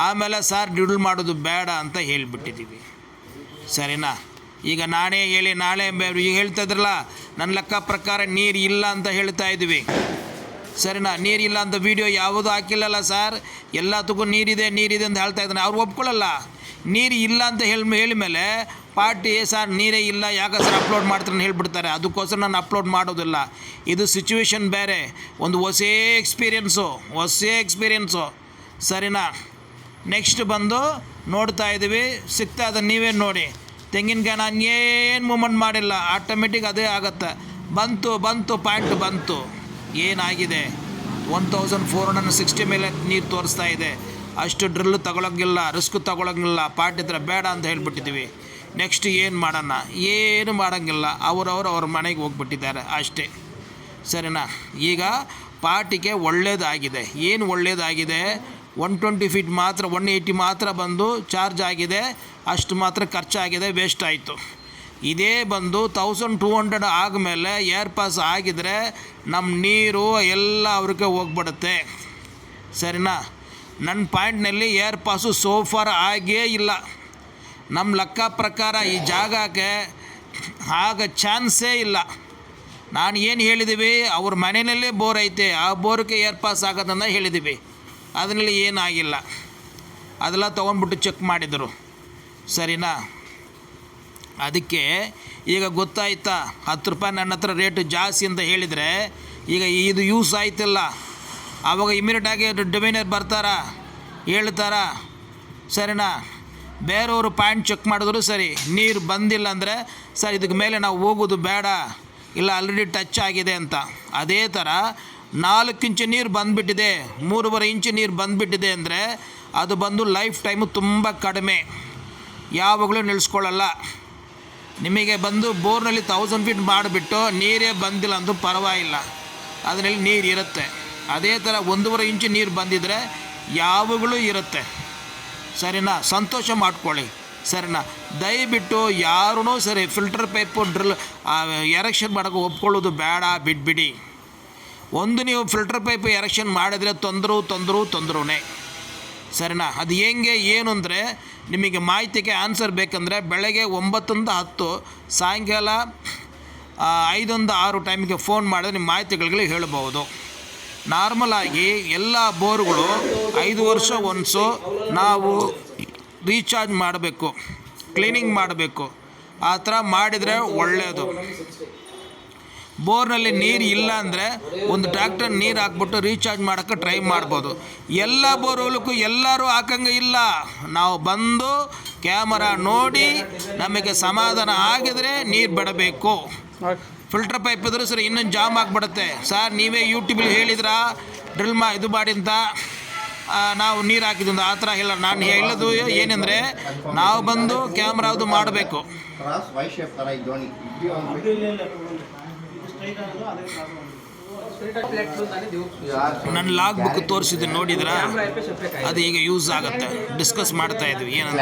ಆಮೇಲೆ ಸರ್ ಡ್ಯೂಲ್ ಮಾಡೋದು ಬೇಡ ಅಂತ ಹೇಳಿಬಿಟ್ಟಿದ್ದೀವಿ, ಸರಿನಾ? ಈಗ ನಾನೇ ಹೇಳಿ ನಾಳೆ ಈಗ ಹೇಳ್ತಾ ಇದ್ರಲ್ಲ, ನನ್ನ ಲೆಕ್ಕ ಪ್ರಕಾರ ನೀರು ಇಲ್ಲ ಅಂತ ಹೇಳ್ತಾ ಇದ್ವಿ, ಸರಿನಾ? ನೀರಿಲ್ಲ ಅಂತ ವೀಡಿಯೋ ಯಾವುದೂ ಹಾಕಿಲ್ಲಲ್ಲ ಸರ್, ಎಲ್ಲದಕ್ಕೂ ನೀರಿದೆ ಅಂತ ಹೇಳ್ತಾ ಇದ್ದಾನೆ. ಅವ್ರು ಒಪ್ಕೊಳ್ಳಲ್ಲ. ನೀರು ಇಲ್ಲ ಅಂತ ಹೇಳಿ ಮೇಲೆ ಪಾರ್ಟಿ ಸರ್ ನೀರೇ ಇಲ್ಲ ಯಾಕೆ ಸರ್ ಅಪ್ಲೋಡ್ ಮಾಡ್ತಾರೆ ಹೇಳ್ಬಿಡ್ತಾರೆ. ಅದಕ್ಕೋಸ್ಕರ ನಾನು ಅಪ್ಲೋಡ್ ಮಾಡೋದಿಲ್ಲ. ಇದು ಸಿಚುವೇಶನ್ ಬೇರೆ, ಒಂದು ಹೊಸ ಎಕ್ಸ್ಪೀರಿಯೆನ್ಸು, ಸರಿನಾ? ನೆಕ್ಸ್ಟ್ ಬಂದು ನೋಡ್ತಾ ಇದ್ದೀವಿ, ಸಿಗ್ತಾ ಇದೆ, ನೀವೇ ನೋಡಿ. ತೆಂಗಿನಕಾಯಿ ನಾನು ಏನು ಮೂಮೆಂಟ್ ಮಾಡಿಲ್ಲ, ಆಟೋಮೆಟಿಕ್ ಅದೇ ಆಗುತ್ತೆ. ಬಂತು ಪಾಯಿಂಟ್ ಬಂತು. ಏನಾಗಿದೆ? 1460 ಮೇಲೆ ನೀರು ತೋರಿಸ್ತಾ ಇದೆ. ಅಷ್ಟು ಡ್ರಿಲ್ ತಗೊಳಂಗಿಲ್ಲ, ರಿಸ್ಕ್ ತಗೊಳಂಗಿಲ್ಲ. ಪಾರ್ಟಿ ಹತ್ರ ಬೇಡ ಅಂತ ಹೇಳ್ಬಿಟ್ಟಿದ್ದೀವಿ. ನೆಕ್ಸ್ಟ್ ಏನು ಮಾಡೋಣ? ಏನು ಮಾಡೋಂಗಿಲ್ಲ. ಅವ್ರ ಮನೆಗೆ ಹೋಗ್ಬಿಟ್ಟಿದ್ದಾರೆ ಅಷ್ಟೇ, ಸರಿನಾ? ಈಗ ಪಾರ್ಟಿಗೆ ಒಳ್ಳೆಯದಾಗಿದೆ. ಏನು ಒಳ್ಳೆಯದಾಗಿದೆ? 120 ಫೀಟ್ ಮಾತ್ರ 180 ಮಾತ್ರ ಬಂದು ಚಾರ್ಜ್ ಆಗಿದೆ, ಅಷ್ಟು ಮಾತ್ರ ಖರ್ಚಾಗಿದೆ, ವೇಸ್ಟ್ ಆಯಿತು. ಇದೇ ಬಂದು 1200 ಆದಮೇಲೆ ಏರ್ ಪಾಸ್ ಆಗಿದರೆ ನಮ್ಮ ನೀರು ಎಲ್ಲ ಅವ್ರಿಗೆ ಹೋಗ್ಬಿಡುತ್ತೆ, ಸರಿನಾ? ನನ್ನ ಪಾಯಿಂಟ್ನಲ್ಲಿ ಏರ್ ಪಾಸು ಸೋಫಾರ್ ಆಗೇ ಇಲ್ಲ. ನಮ್ಮ ಲೆಕ್ಕ ಪ್ರಕಾರ ಈ ಜಾಗಕ್ಕೆ ಆಗ ಚಾನ್ಸೇ ಇಲ್ಲ. ನಾನು ಏನು ಹೇಳಿದ್ದೀವಿ, ಅವ್ರ ಮನೆಯಲ್ಲೇ ಬೋರ್ ಐತೆ, ಆ ಬೋರ್ಗೆ ಏರ್ ಪಾಸ್ ಆಗೋದನ್ನು ಹೇಳಿದ್ದೀವಿ. ಅದರಲ್ಲಿ ಏನಾಗಿಲ್ಲ. ಅದೆಲ್ಲ ತೊಗೊಂಡ್ಬಿಟ್ಟು ಚೆಕ್ ಮಾಡಿದರು, ಸರಿನಾ? ಅದಕ್ಕೆ ಈಗ ಗೊತ್ತಾಯ್ತಾ, 10 ರೂಪಾಯಿ ನನ್ನ ಹತ್ರ ರೇಟು ಜಾಸ್ತಿ ಅಂತ ಹೇಳಿದರೆ ಈಗ ಇದು ಯೂಸ್ ಆಯ್ತಿಲ್ಲ. ಆವಾಗ ಇಮಿಡಿಯೇಟಾಗಿ ಡಿವೈನರ್ ಬರ್ತಾರಾ, ಹೇಳ್ತಾರಾ, ಸರಿನಾ? ಬೇರೆಯವರು ಪಾಯಿಂಟ್ ಚೆಕ್ ಮಾಡಿದ್ರು ಸರಿ, ನೀರು ಬಂದಿಲ್ಲ ಅಂದರೆ ಸರ್ ಇದಕ್ಕೆ ಮೇಲೆ ನಾವು ಹೋಗೋದು ಬೇಡ, ಇಲ್ಲ ಆಲ್ರೆಡಿ ಟಚ್ ಆಗಿದೆ ಅಂತ. ಅದೇ ಥರ 4 ಇಂಚು ನೀರು ಬಂದುಬಿಟ್ಟಿದೆ, 3.5 ಇಂಚು ನೀರು ಬಂದುಬಿಟ್ಟಿದೆ ಅಂದರೆ ಅದು ಬಂದು ಲೈಫ್ ಟೈಮು ತುಂಬ ಕಡಿಮೆ, ಯಾವಾಗಲೂ ನಿಲ್ಲಿಸ್ಕೊಳ್ಳಲ್ಲ. ನಿಮಗೆ ಬಂದು ಬೋರ್ನಲ್ಲಿ 1000 ಫೀಟ್ ಮಾಡಿಬಿಟ್ಟು ನೀರೇ ಬಂದಿಲ್ಲ ಅಂದರೂ ಪರವಾಗಿಲ್ಲ, ಅದರಲ್ಲಿ ನೀರು ಇರುತ್ತೆ. ಅದೇ ಥರ 1.5 ಇಂಚು ನೀರು ಬಂದಿದ್ದರೆ ಯಾವಾಗಲೂ ಇರುತ್ತೆ, ಸರಿನಾ? ಸಂತೋಷ ಮಾಡ್ಕೊಳ್ಳಿ, ಸರಿನಾ? ದಯವಿಟ್ಟು ಯಾರೂ ಸರಿ ಫಿಲ್ಟರ್ ಪೈಪು ಡ್ರಿಲ್ ಎರೆಕ್ಷನ್ ಮಾಡೋಕ್ಕೆ ಒಪ್ಕೊಳ್ಳೋದು ಬೇಡ, ಬಿಟ್ಬಿಡಿ. ನೀವು ಫಿಲ್ಟರ್ ಪೈಪ್ ಎರೆಕ್ಷನ್ ಮಾಡಿದರೆ ತೊಂದರೆನೇ, ಸರಿನಾ? ಅದು ಹೆಂಗೆ ಏನು ಅಂದರೆ ನಿಮಗೆ ಮಾಹಿತಿಗೆ ಆನ್ಸರ್ ಬೇಕಂದರೆ ಬೆಳಗ್ಗೆ 9 ರಿಂದ 10, ಸಾಯಂಕಾಲ 5 ರಿಂದ 6 ಟೈಮಿಗೆ ಫೋನ್ ಮಾಡಿದ್ರೆ ನಿಮ್ಮ ಮಾಹಿತಿಗಳಿಗೆ ಹೇಳ್ಬೋದು. ನಾರ್ಮಲಾಗಿ ಎಲ್ಲ ಬೋರ್ಗಳು 5 ವರ್ಷ ಒನ್ಸು ನಾವು ರೀಚಾರ್ಜ್ ಮಾಡಬೇಕು, ಕ್ಲೀನಿಂಗ್ ಮಾಡಬೇಕು. ಆ ಥರ ಮಾಡಿದರೆ ಒಳ್ಳೆಯದು. ಬೋರ್ನಲ್ಲಿ ನೀರು ಇಲ್ಲ ಅಂದರೆ ಒಂದು ಟ್ರ್ಯಾಕ್ಟರ್ ನೀರು ಹಾಕ್ಬಿಟ್ಟು ರೀಚಾರ್ಜ್ ಮಾಡೋಕ್ಕೆ ಟ್ರೈ ಮಾಡ್ಬೋದು. ಎಲ್ಲ ಬೋರ್ಗಳಿಗೂ ಎಲ್ಲರೂ ಹಾಕಂಗೆ ಇಲ್ಲ. ನಾವು ಬಂದು ಕ್ಯಾಮರಾ ನೋಡಿ ನಮಗೆ ಸಮಾಧಾನ ಆಗಿದರೆ ನೀರು ಬಿಡಬೇಕು. ಫಿಲ್ಟರ್ ಪೈಪ್ ಇದ್ರೂ ಸರಿ ಇನ್ನೊಂದು ಜಾಮ್ ಆಗಿಬಿಡುತ್ತೆ. ಸರ್ ನೀವೇ ಯೂಟ್ಯೂಬಲ್ಲಿ ಹೇಳಿದ್ರಾ ಡ್ರಿಲ್ ಇದು ಮಾಡಿ ಅಂತ, ನಾವು ನೀರು ಹಾಕಿದ್ದು ಆ ಥರ ಇಲ್ಲ. ನಾನು ಹೇಳೋದು ಏನೆಂದರೆ ನಾವು ಬಂದು ಕ್ಯಾಮ್ರಾದು ಮಾಡಬೇಕು. ನನ್ನ ಲಾಗ್ ಬುಕ್ ತೋರಿಸಿದ್ದು ನೋಡಿದ್ರಾ? ಅದು ಈಗ ಯೂಸ್ ಆಗುತ್ತೆ. ಡಿಸ್ಕಸ್ ಮಾಡ್ತಾ ಇದ್ವಿ ಏನಂತ.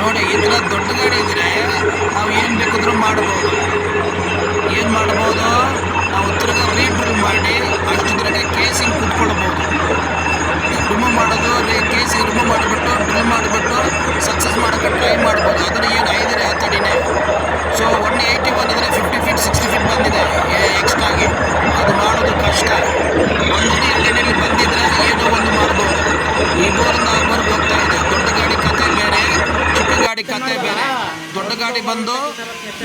ನೋಡಿ, ಈ ಥರ ದೊಡ್ಡ ಗಾಡಿ ಇದ್ದರೆ ನಾವು ಏನು ಬೇಕಾದರೂ ಮಾಡ್ಬೋದು. ಏನು ಮಾಡ್ಬೋದು? ನಾವು ತಿರ್ಗ ರೀಡ್ರಿಲ್ ಮಾಡಿ ಅಷ್ಟು ತಿರ್ಗ ಕೇಸಿಂಗ್ ಕುತ್ಕೊಳ್ಬೋದು. ರಿಮೂವ್ ಮಾಡೋದು, ಕೇಸಿಂಗ್ ರಿಮೂವ್ ಮಾಡಿಬಿಟ್ಟು ಡ್ರಿಲ್ ಮಾಡಿಬಿಟ್ಟು ಸಕ್ಸಸ್ ಮಾಡೋಕ್ಕೆ ಟ್ರೈ ಮಾಡ್ಬೋದು. ಅದನ್ನು ಏನು 5 ಹತ್ತಡಿನೇ. ಸೊ 180 ಬಂದಿದ್ರೆ 50 ಫೀಟ್ 60 ಫೀಟ್ ಬಂದಿದೆ ಎಕ್ಸ್ಟ್ರಾಗಿ. ಅದು ಮಾಡೋದು ಕಷ್ಟ. 1 ಅಡಿ 2 ಅಡಿಯಲ್ಲಿ ಬಂದಿದ್ರೆ ಏನೋ ಒಂದು ಮಾಡ್ಬೋದು. ಈ ಬೋರಿಂದ ಆ ಬೋರ್ಗೆ ಹೋಗ್ತಾ ಇದೆ. ದೊಡ್ಡ ಗಾಡಿ ಕತೆ ಬೇರೆ, ಚಿಕ್ಕ ಗಾಡಿ ಕತೆ ಬೇರೆ. ದೊಡ್ಡ ಗಾಡಿ ಬಂದು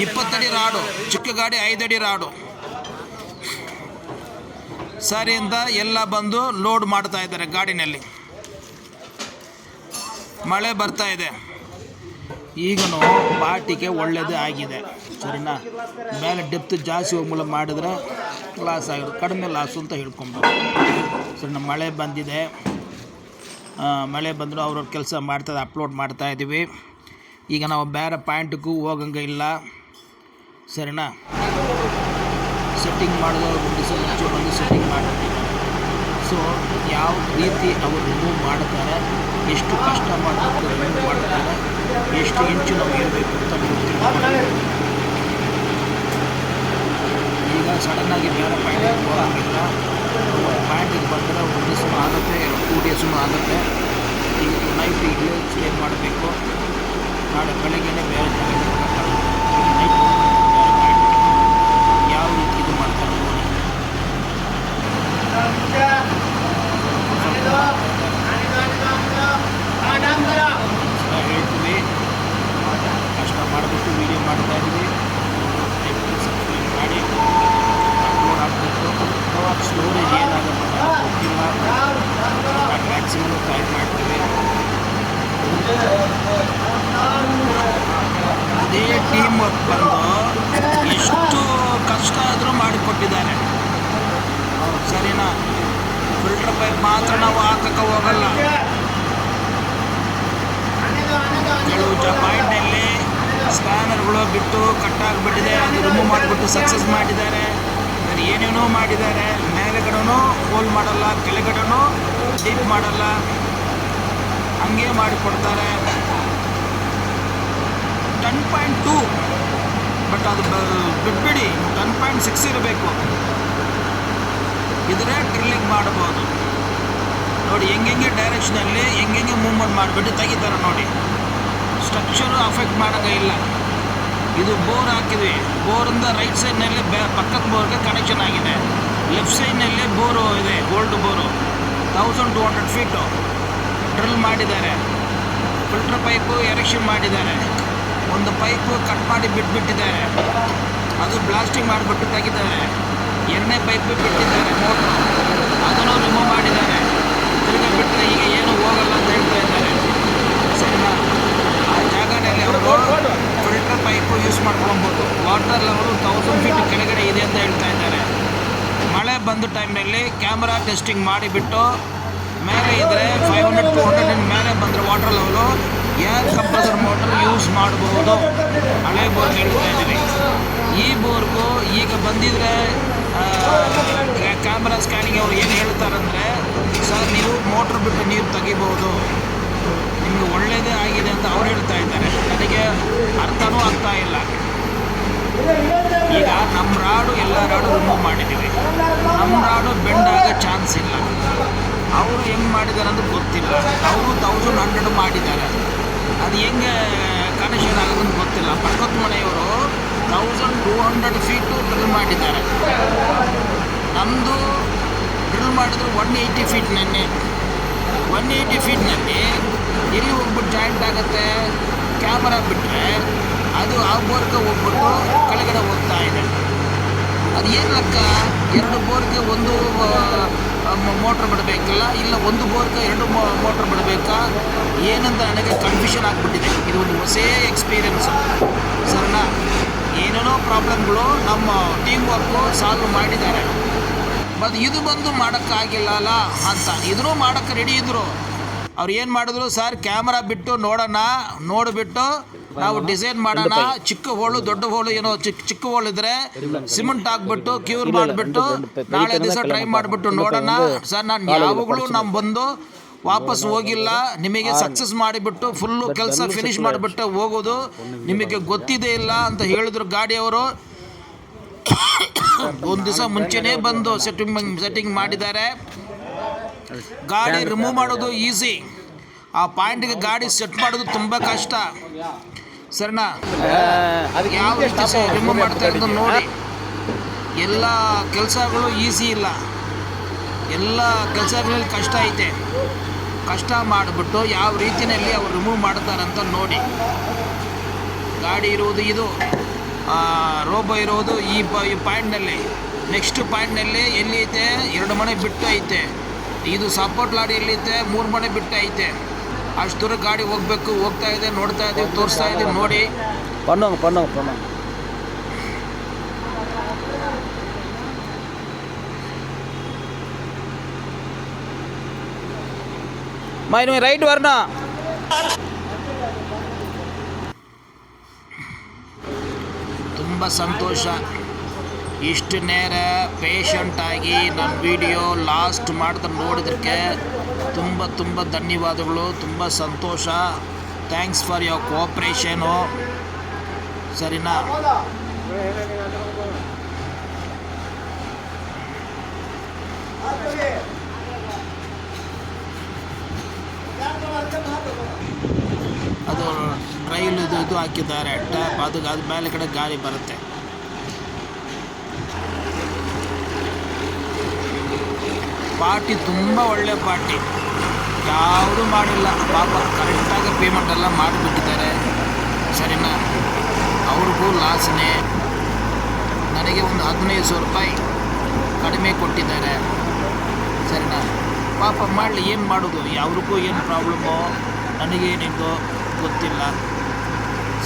20 ಅಡಿ ರಾಡು, ಚಿಕ್ಕ ಗಾಡಿ 5 ಅಡಿ ರಾಡು. ಸರಿ ಅಂತ ಎಲ್ಲ ಬಂದು ಲೋಡ್ ಮಾಡ್ತಾ ಇದ್ದಾರೆ ಗಾಡಿನಲ್ಲಿ. ಮಳೆ ಬರ್ತಾ ಇದೆ. ಈಗನೂ ಪಾರ್ಟಿಗೆ ಒಳ್ಳೆಯದೇ ಆಗಿದೆ, ಸರಿನಾ? ಮೇಲೆ ಡೆಪ್ತ್ ಜಾಸ್ತಿ ಹೋಗ್ಮೂಲ ಮಾಡಿದ್ರೆ ಲಾಸ್ ಆಗಿರೋದು, ಕಡಿಮೆ ಲಾಸು ಅಂತ ಹೇಳ್ಕೊಬೋದು. ಸರಿನಾ? ಮಳೆ ಬಂದಿದೆ. ಮಳೆ ಬಂದರೂ ಅವ್ರವ್ರ ಕೆಲಸ ಮಾಡ್ತಾ ಅಪ್ಲೋಡ್ ಮಾಡ್ತಾಯಿದ್ದೀವಿ. ಈಗ ನಾವು ಬೇರೆ ಪಾಯಿಂಟ್ಗೂ ಹೋಗಂಗೆ ಇಲ್ಲ, ಸರಿನಾ? ಸೆಟ್ಟಿಂಗ್ ಮಾಡಿದವರು ಒಂದು ದಿವಸ ಮುಂಚೆ ಬಂದು ಸೆಟ್ಟಿಂಗ್ ಮಾಡಿರ್ತಾರೆ. ಸೊ ಯಾವ ರೀತಿ ಅವರು ರಿಮೂವ್ ಮಾಡ್ತಾರೆ, ಎಷ್ಟು ಕಷ್ಟ ಮಾಡಿಬಿಟ್ಟು ರಿಮೂವ್ ಮಾಡ್ತಾರೆ, ಎಷ್ಟು ಇಂಚು ನಾವು ಇರಬೇಕು ಅಂತ ಗೊತ್ತಿಲ್ಲ. ಈಗ ಸಡನ್ನಾಗಿ ಬೇರೆ ಪಾಯಿಂಟಿಗೆ ಹೋಗೋಂಗಿಲ್ಲ. ಪಾಯಿಂಟಿಗೆ ಬಂದರೆ ಒಂದು ದಿವಸ ಆಗುತ್ತೆ, 2 ಡೇಸೂ ಆಗುತ್ತೆ. ಈಗ ನೈಟ್ ಇಲ್ಲೇ ಸ್ಟೇ ಮಾಡಬೇಕು, ನಾಳೆ ಬೆಳಗ್ಗೆನೇ ಬೇರೆ ಜಾಗಕ್ಕೆ ಹೋಗಬೇಕಾಗುತ್ತೆ. ನೈಟ್ ಯಾವ ರೀತಿ ಇದು ಮಾಡ್ತಾರೆ ನೋಡಿ. ಹೇಳ್ತೀವಿ, ಕಷ್ಟ ಮಾಡಿಬಿಟ್ಟು ವೀಡಿಯೋ ಮಾಡ್ತಾ ಇದ್ವಿ. ಸಬ್ಸ್ಕ್ರೈಬ್ ಮಾಡಿ, ಅಪ್ಲೋಡ್ ಆಗಬೇಕು. ಸ್ಟೋರೇಜ್ ಏನಾಗುತ್ತೆ ಗೊತ್ತಿಲ್ಲ, ಮ್ಯಾಕ್ಸಿಮಮ್ ಟ್ರೈ ಮಾಡ್ತೀವಿ. ಅದೇ ಟೀಮ್ ವರ್ಕ್ ಬಂದು ಎಷ್ಟು ಕಷ್ಟ ಆದರೂ ಮಾಡಿಕೊಟ್ಟಿದ್ದಾರೆ, ಸರಿನಾ. ಫಿಲ್ಟರ್ ಪೈಪ್ ಮಾತ್ರ ನಾವು ಹಾಕಕ್ಕೆ ಹೋಗಲ್ಲ. ಕೆಲವು ಪಾಯಿಂಟಲ್ಲಿ ಸ್ಪ್ಯಾನರ್ಗಳು ಬಿಟ್ಟು ಕಟ್ಟಾಗಿಬಿಟ್ಟಿದೆ, ಅದು ರಿಮೂವ್ ಮಾಡಿಬಿಟ್ಟು ಸಕ್ಸಸ್ ಮಾಡಿದ್ದಾರೆ. ಅದು ಏನೇನೋ ಮಾಡಿದ್ದಾರೆ. ಮೇಲೆಗಡೆನೂ ಹೋಲ್ ಮಾಡಲ್ಲ, ಕೆಳಗಡೆನೂ ಡೀಪ್ ಮಾಡಲ್ಲ, ಹಂಗೆ ಮಾಡಿಕೊಡ್ತಾರೆ. 10.2 ಬಟ್ ಅದು ಬಿಟ್ಬಿಡಿ, 10.6 ಇರಬೇಕು. ಇದ್ರೆ ಡ್ರಿಲ್ಲಿಂಗ್ ಮಾಡ್ಬೋದು ನೋಡಿ. ಹೆಂಗೆ ಡೈರೆಕ್ಷನಲ್ಲಿ ಹೆಂಗೆ ಮೂವ್ಮೆಂಟ್ ಮಾಡಿಬಿಟ್ಟು ತೆಗಿತಾರೆ ನೋಡಿ. ಸ್ಟ್ರಕ್ಚರು ಅಫೆಕ್ಟ್ ಮಾಡೋಂಗೆ ಇಲ್ಲ. ಇದು ಬೋರ್ ಹಾಕಿದ್ವಿ, ಬೋರಿಂದ ರೈಟ್ ಸೈಡ್ನಲ್ಲಿ ಪಕ್ಕದ ಬೋರ್ಗೆ ಕನೆಕ್ಷನ್ ಆಗಿದೆ. ಲೆಫ್ಟ್ ಸೈಡ್ನಲ್ಲಿ ಬೋರು ಇದೆ, ಗೋಲ್ಡ್ ಬೋರು. 1200 ಫೀಟು ಡ್ರಿಲ್ ಮಾಡಿದ್ದಾರೆ. ಫಿಲ್ಟರ್ ಪೈಪು ಎರೆಕ್ಷನ್ ಮಾಡಿದ್ದಾರೆ. ಒಂದು ಪೈಪು ಕಟ್ ಮಾಡಿ ಬಿಟ್ಬಿಟ್ಟಿದ್ದಾರೆ, ಅದು ಬ್ಲಾಸ್ಟಿಂಗ್ ಮಾಡಿಬಿಟ್ಟು ತೆಗಿದ್ದಾರೆ. 2ನೇ ಪೈಪು ಬಿಟ್ಟಿದ್ದಾರೆ, ಮೋಟ್ರು, ಅದನ್ನು ರಿಮೂವ್ ಮಾಡಿದ್ದಾರೆ. ತಿರುಗಿ ಬಿಟ್ಟರೆ ಈಗ ಏನು ಹೋಗಲ್ಲ ಅಂತ ಹೇಳ್ತಾ ಇದ್ದಾರೆ, ಸರಿನಾ. ಆ ಜಾಗದಲ್ಲಿ ಅವರು ಫಿಲ್ಟರ್ ಪೈಪು ಯೂಸ್ ಮಾಡ್ಕೊಬೋದು. ವಾಟರ್ ಲೆವೆಲು 1000 ಫೀಟ್ ಕೆಳಗಡೆ ಇದೆ ಅಂತ ಹೇಳ್ತಾ ಇದ್ದಾರೆ. ಮಳೆ ಬಂದ ಟೈಮ್ನಲ್ಲಿ ಕ್ಯಾಮ್ರಾ ಟೆಸ್ಟಿಂಗ್ ಮಾಡಿಬಿಟ್ಟು ಮೇಲೆ ಇದ್ದರೆ 500-200 ಮೇಲೆ ಬಂದರೆ water level air compressor motor use ಮಾಡಬಹುದು. ಹಳೆ ಬೋರ್ಗೆ ಹೇಳ್ತಾ ಇದ್ದೀವಿ. ಈ ಬೋರ್ಗೂ ಈಗ ಬಂದಿದ್ರೆ ಕ್ಯಾಮ್ರಾ ಸ್ಕ್ಯಾನಿಂಗ್ ಅವ್ರು ಏನು ಹೇಳ್ತಾರಂದರೆ, ಸರ್ ನೀವು ಮೋಟ್ರ್ ಬಿಟ್ಟು ನೀರು ತೆಗಿಬೋದು, ನಿಮಗೆ ಒಳ್ಳೆಯದೇ ಆಗಿದೆ ಅಂತ ಅವ್ರು ಹೇಳ್ತಾ ಇದ್ದಾರೆ. ನನಗೆ ಅರ್ಥನೂ ಆಗ್ತಾ ಇಲ್ಲ. ಈಗ ನಮ್ಮ ರಾಡು ಎಲ್ಲ ರಾಡು ರಿಮೂವ್ ಮಾಡಿದ್ದೀವಿ, ನಮ್ಮ ರಾಡು ಬೆಂಡ್ ಆಗೋ ಚಾನ್ಸ್ ಇಲ್ಲ. ಅವರು ಹೆಂಗೆ ಮಾಡಿದ್ದಾರೆ ಅಂತ ಗೊತ್ತಿಲ್ಲ. ಅವರು 1100 ಮಾಡಿದ್ದಾರೆ, ಅದು ಹೆಂಗೆ ಕನೆಕ್ಷನ್ ಆಗೋದಂತ ಗೊತ್ತಿಲ್ಲ. ಪಕ್ಕದ ಮನೆಯವರು 1200 ಫೀಟು ಡ್ರಿಲ್ ಮಾಡಿದ್ದಾರೆ. ನಮ್ಮದು ಡ್ರಿಲ್ ಮಾಡಿದ್ರು 180 ಫೀಟ್ನಲ್ಲಿ. 180 ಫೀಟ್ನಲ್ಲಿ ಎಲ್ಲಿ ಹೋಗ್ಬಿಟ್ಟು ಜಾಯಿಂಟ್ ಆಗುತ್ತೆ, ಕ್ಯಾಮರಾ ಬಿಟ್ಟರೆ ಅದು ಆ ಬೋರ್ಗೆ ಹೋಗ್ಬಿಟ್ಟು ಕೆಳಗಡೆ ಹೋಗ್ತಾ ಇದೆ. ಅದು ಏನು ಲೆಕ್ಕ? 2 ಬೋರ್ಗೆ ಒಂದು ಮೋಟ್ರ್ ಬಿಡಬೇಕಲ್ಲ, ಇಲ್ಲ ಒಂದು ಬೋರ್ಗೆ 2 ಮೋಟ್ರ್ ಬಿಡಬೇಕಾ, ಏನಂತ ನನಗೆ ಕನ್ಫ್ಯೂಷನ್ ಆಗಿಬಿಟ್ಟಿದೆ. ಇದು ಒಂದು ಹೊಸ ಎಕ್ಸ್ಪೀರಿಯನ್ಸು, ಸರಿನಾ. ಏನೇನೋ ಪ್ರಾಬ್ಲಮ್ಗಳು ನಮ್ಮ ಟೀಮ್ ವರ್ಕು ಸಾಲ್ವ್ ಮಾಡಿದ್ದಾರೆ. ಬಟ್ ಇದು ಬಂದು ಮಾಡೋಕ್ಕಾಗಿಲ್ಲಲ್ಲ ಅಂತ. ಇದನ್ನು ಮಾಡೋಕ್ಕೆ ರೆಡಿ ಇದ್ದರು. ಅವ್ರು ಏನು ಮಾಡಿದ್ರು, ಸರ್ ಕ್ಯಾಮ್ರಾ ಬಿಟ್ಟು ನೋಡೋಣ, ನೋಡಿಬಿಟ್ಟು ನಾವು ಡಿಸೈನ್ ಮಾಡೋಣ. ಚಿಕ್ಕ ಹೋಳು ದೊಡ್ಡ ಹೋಳು ಏನೋ ಚಿಕ್ಕ ಹೋಳು ಇದ್ದರೆ ಸಿಮೆಂಟ್ ಹಾಕ್ಬಿಟ್ಟು ಕ್ಯೂರ್ ಮಾಡಿಬಿಟ್ಟು ನಾಳೆ ದಿವಸ ಟ್ರೈ ಮಾಡಿಬಿಟ್ಟು ನೋಡೋಣ. ಸರ್ ನಾನು ಯಾವಾಗಲೂ ನಮ್ಮ ಬಂದು ವಾಪಸ್ ಹೋಗಿಲ್ಲ, ನಿಮಗೆ ಸಕ್ಸಸ್ ಮಾಡಿಬಿಟ್ಟು ಫುಲ್ಲು ಕೆಲಸ ಫಿನಿಷ್ ಮಾಡಿಬಿಟ್ಟು ಹೋಗೋದು ನಿಮಗೆ ಗೊತ್ತಿದೆ ಇಲ್ಲ ಅಂತ ಹೇಳಿದ್ರು ಗಾಡಿಯವರು. ಒಂದು ದಿವಸ ಮುಂಚೆನೇ ಬಂದು ಸೆಟ್ಟಿಂಗ್ ಮಾಡಿದ್ದಾರೆ. ಗಾಡಿ ರಿಮೂವ್ ಮಾಡೋದು ಈಸಿ, ಆ ಪಾಯಿಂಟ್ಗೆ ಗಾಡಿ ಸೆಟ್ ಮಾಡೋದು ತುಂಬ ಕಷ್ಟ, ಸರಿನಾ. ಯಾವ ರೀತಿ ರಿಮೂವ್ ಮಾಡ್ತಾ ಇರೋದು ನೋಡಿ. ಎಲ್ಲ ಕೆಲಸಗಳು ಈಸಿ ಇಲ್ಲ, ಎಲ್ಲ ಕೆಲಸಗಳಲ್ಲಿ ಕಷ್ಟ ಐತೆ. ಕಷ್ಟ ಮಾಡಿಬಿಟ್ಟು ಯಾವ ರೀತಿಯಲ್ಲಿ ಅವ್ರು ರಿಮೂವ್ ಮಾಡ್ತಾರಂತ ನೋಡಿ. ಗಾಡಿ ಇರುವುದು ಇದು, ರೋಬೋ ಇರೋದು ಈ ಪಾಯಿಂಟ್ನಲ್ಲಿ. ನೆಕ್ಸ್ಟ್ ಪಾಯಿಂಟ್ನಲ್ಲಿ ಎಲ್ಲಿ ಐತೆ, 2 ಮನೆ ಬಿಟ್ಟು ಐತೆ. ಇದು ಸಪೋರ್ಟ್ ಲಾಡಿ ಎಲ್ಲಿದೆ, 3 ಮನೆ ಬಿಟ್ಟು ಐತೆ. ಅಷ್ಟು ದೂರ ಗಾಡಿ ಹೋಗ್ಬೇಕು, ಹೋಗ್ತಾ ಇದೆ, ನೋಡ್ತಾ ಇದ್ದೀವಿ, ತೋರಿಸ್ತಾ ಇದ್ದೀವಿ ನೋಡಿ. பண்ணுங்க மைனு ரைட் வரணும். ತುಂಬ ಸಂತೋಷ. ಇಷ್ಟು ನೇರ ಪೇಷಂಟಾಗಿ ನನ್ನ ವಿಡಿಯೋ ಲಾಸ್ಟ್ ಮಾಡ್ತಾ ನೋಡಿದ್ದಕ್ಕೆ ತುಂಬ ತುಂಬ ಧನ್ಯವಾದಗಳು. ತುಂಬ ಸಂತೋಷ. Thanks for your cooperation. ಸರಿನಾ? ಅದು ಟ್ರೈಲ್ ಇದು ಹಾಕಿದ್ದಾರೆ ಟ್ಯಾಪ್, ಅದು ಮೇಲೆ ಕಡೆ ಗಾಳಿ ಬರುತ್ತೆ. ಪಾರ್ಟಿ ತುಂಬ ಒಳ್ಳೆ ಪಾರ್ಟಿ, ಯಾವುದೂ ಮಾಡಿಲ್ಲ ಪಾಪ. ಕರೆಕ್ಟಾಗಿ ಪೇಮೆಂಟ್ ಎಲ್ಲ ಮಾಡಿಬಿಟ್ಟಿದ್ದಾರೆ. ಸರಿನಾ? ಅವ್ರಿಗೂ ಲಾಸ್ನೇ. ನನಗೆ ಒಂದು 15,000 ರೂಪಾಯಿ ಕಡಿಮೆ ಕೊಟ್ಟಿದ್ದಾರೆ. ಸರಿನಾ? ಪಾಪ ಮಾಡಲಿ, ಏನು ಮಾಡೋದು? ಯಾವ್ರಿಗೂ ಏನು ಪ್ರಾಬ್ಲಮ್ಮೋ ನನಗೇನಿದ್ದು ಗೊತ್ತಿಲ್ಲ.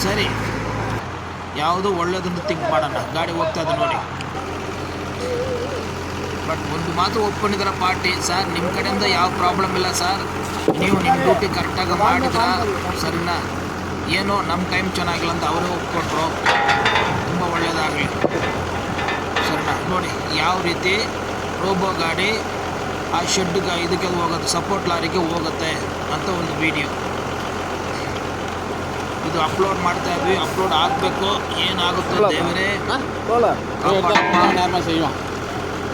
ಸರಿ, ಯಾವುದೋ ಒಳ್ಳೆಯದನ್ನು ಥಿಂಕ್ ಮಾಡೋಣ. ಗಾಡಿ ಹೋಗ್ತಾ ಇದೆ ನೋಡಿ. ಬಟ್ ಒಂದು ಮಾತು ಒಪ್ಕೊಂಡಿದ್ದಾರೆ ಪಾರ್ಟಿ, ಸರ್ ನಿಮ್ಮ ಕಡೆಯಿಂದ ಯಾವ ಪ್ರಾಬ್ಲಮ್ ಇಲ್ಲ ಸರ್, ನೀವು ನಿಮ್ಮ ಡ್ಯೂಟಿ ಕರೆಕ್ಟಾಗಿ ಮಾಡಿದ್ರ. ಸರಿನಾ? ಏನೋ ನಮ್ಮ ಟೈಮ್ ಚೆನ್ನಾಗಿಲ್ಲ ಅಂತ ಅವರೇ ಒಪ್ಕೊಟ್ರು. ತುಂಬ ಒಳ್ಳೆಯದಾಗಲಿ. ಸರಿನಾ? ನೋಡಿ ಯಾವ ರೀತಿ ರೋಬೋ ಗಾಡಿ ಆ ಶೆಡ್ಗೆ ಇದಕ್ಕೆ ಹೋಗುತ್ತೆ, ಸಪೋರ್ಟ್ ಲಾರಿಗೆ ಹೋಗುತ್ತೆ ಅಂತ ಒಂದು ವಿಡಿಯೋ ಇದು ಅಪ್ಲೋಡ್ ಮಾಡ್ತಾ ಇದ್ವಿ. ಅಪ್ಲೋಡ್ ಆಗಬೇಕು. ಏನಾಗುತ್ತೆ ದೇವರೇ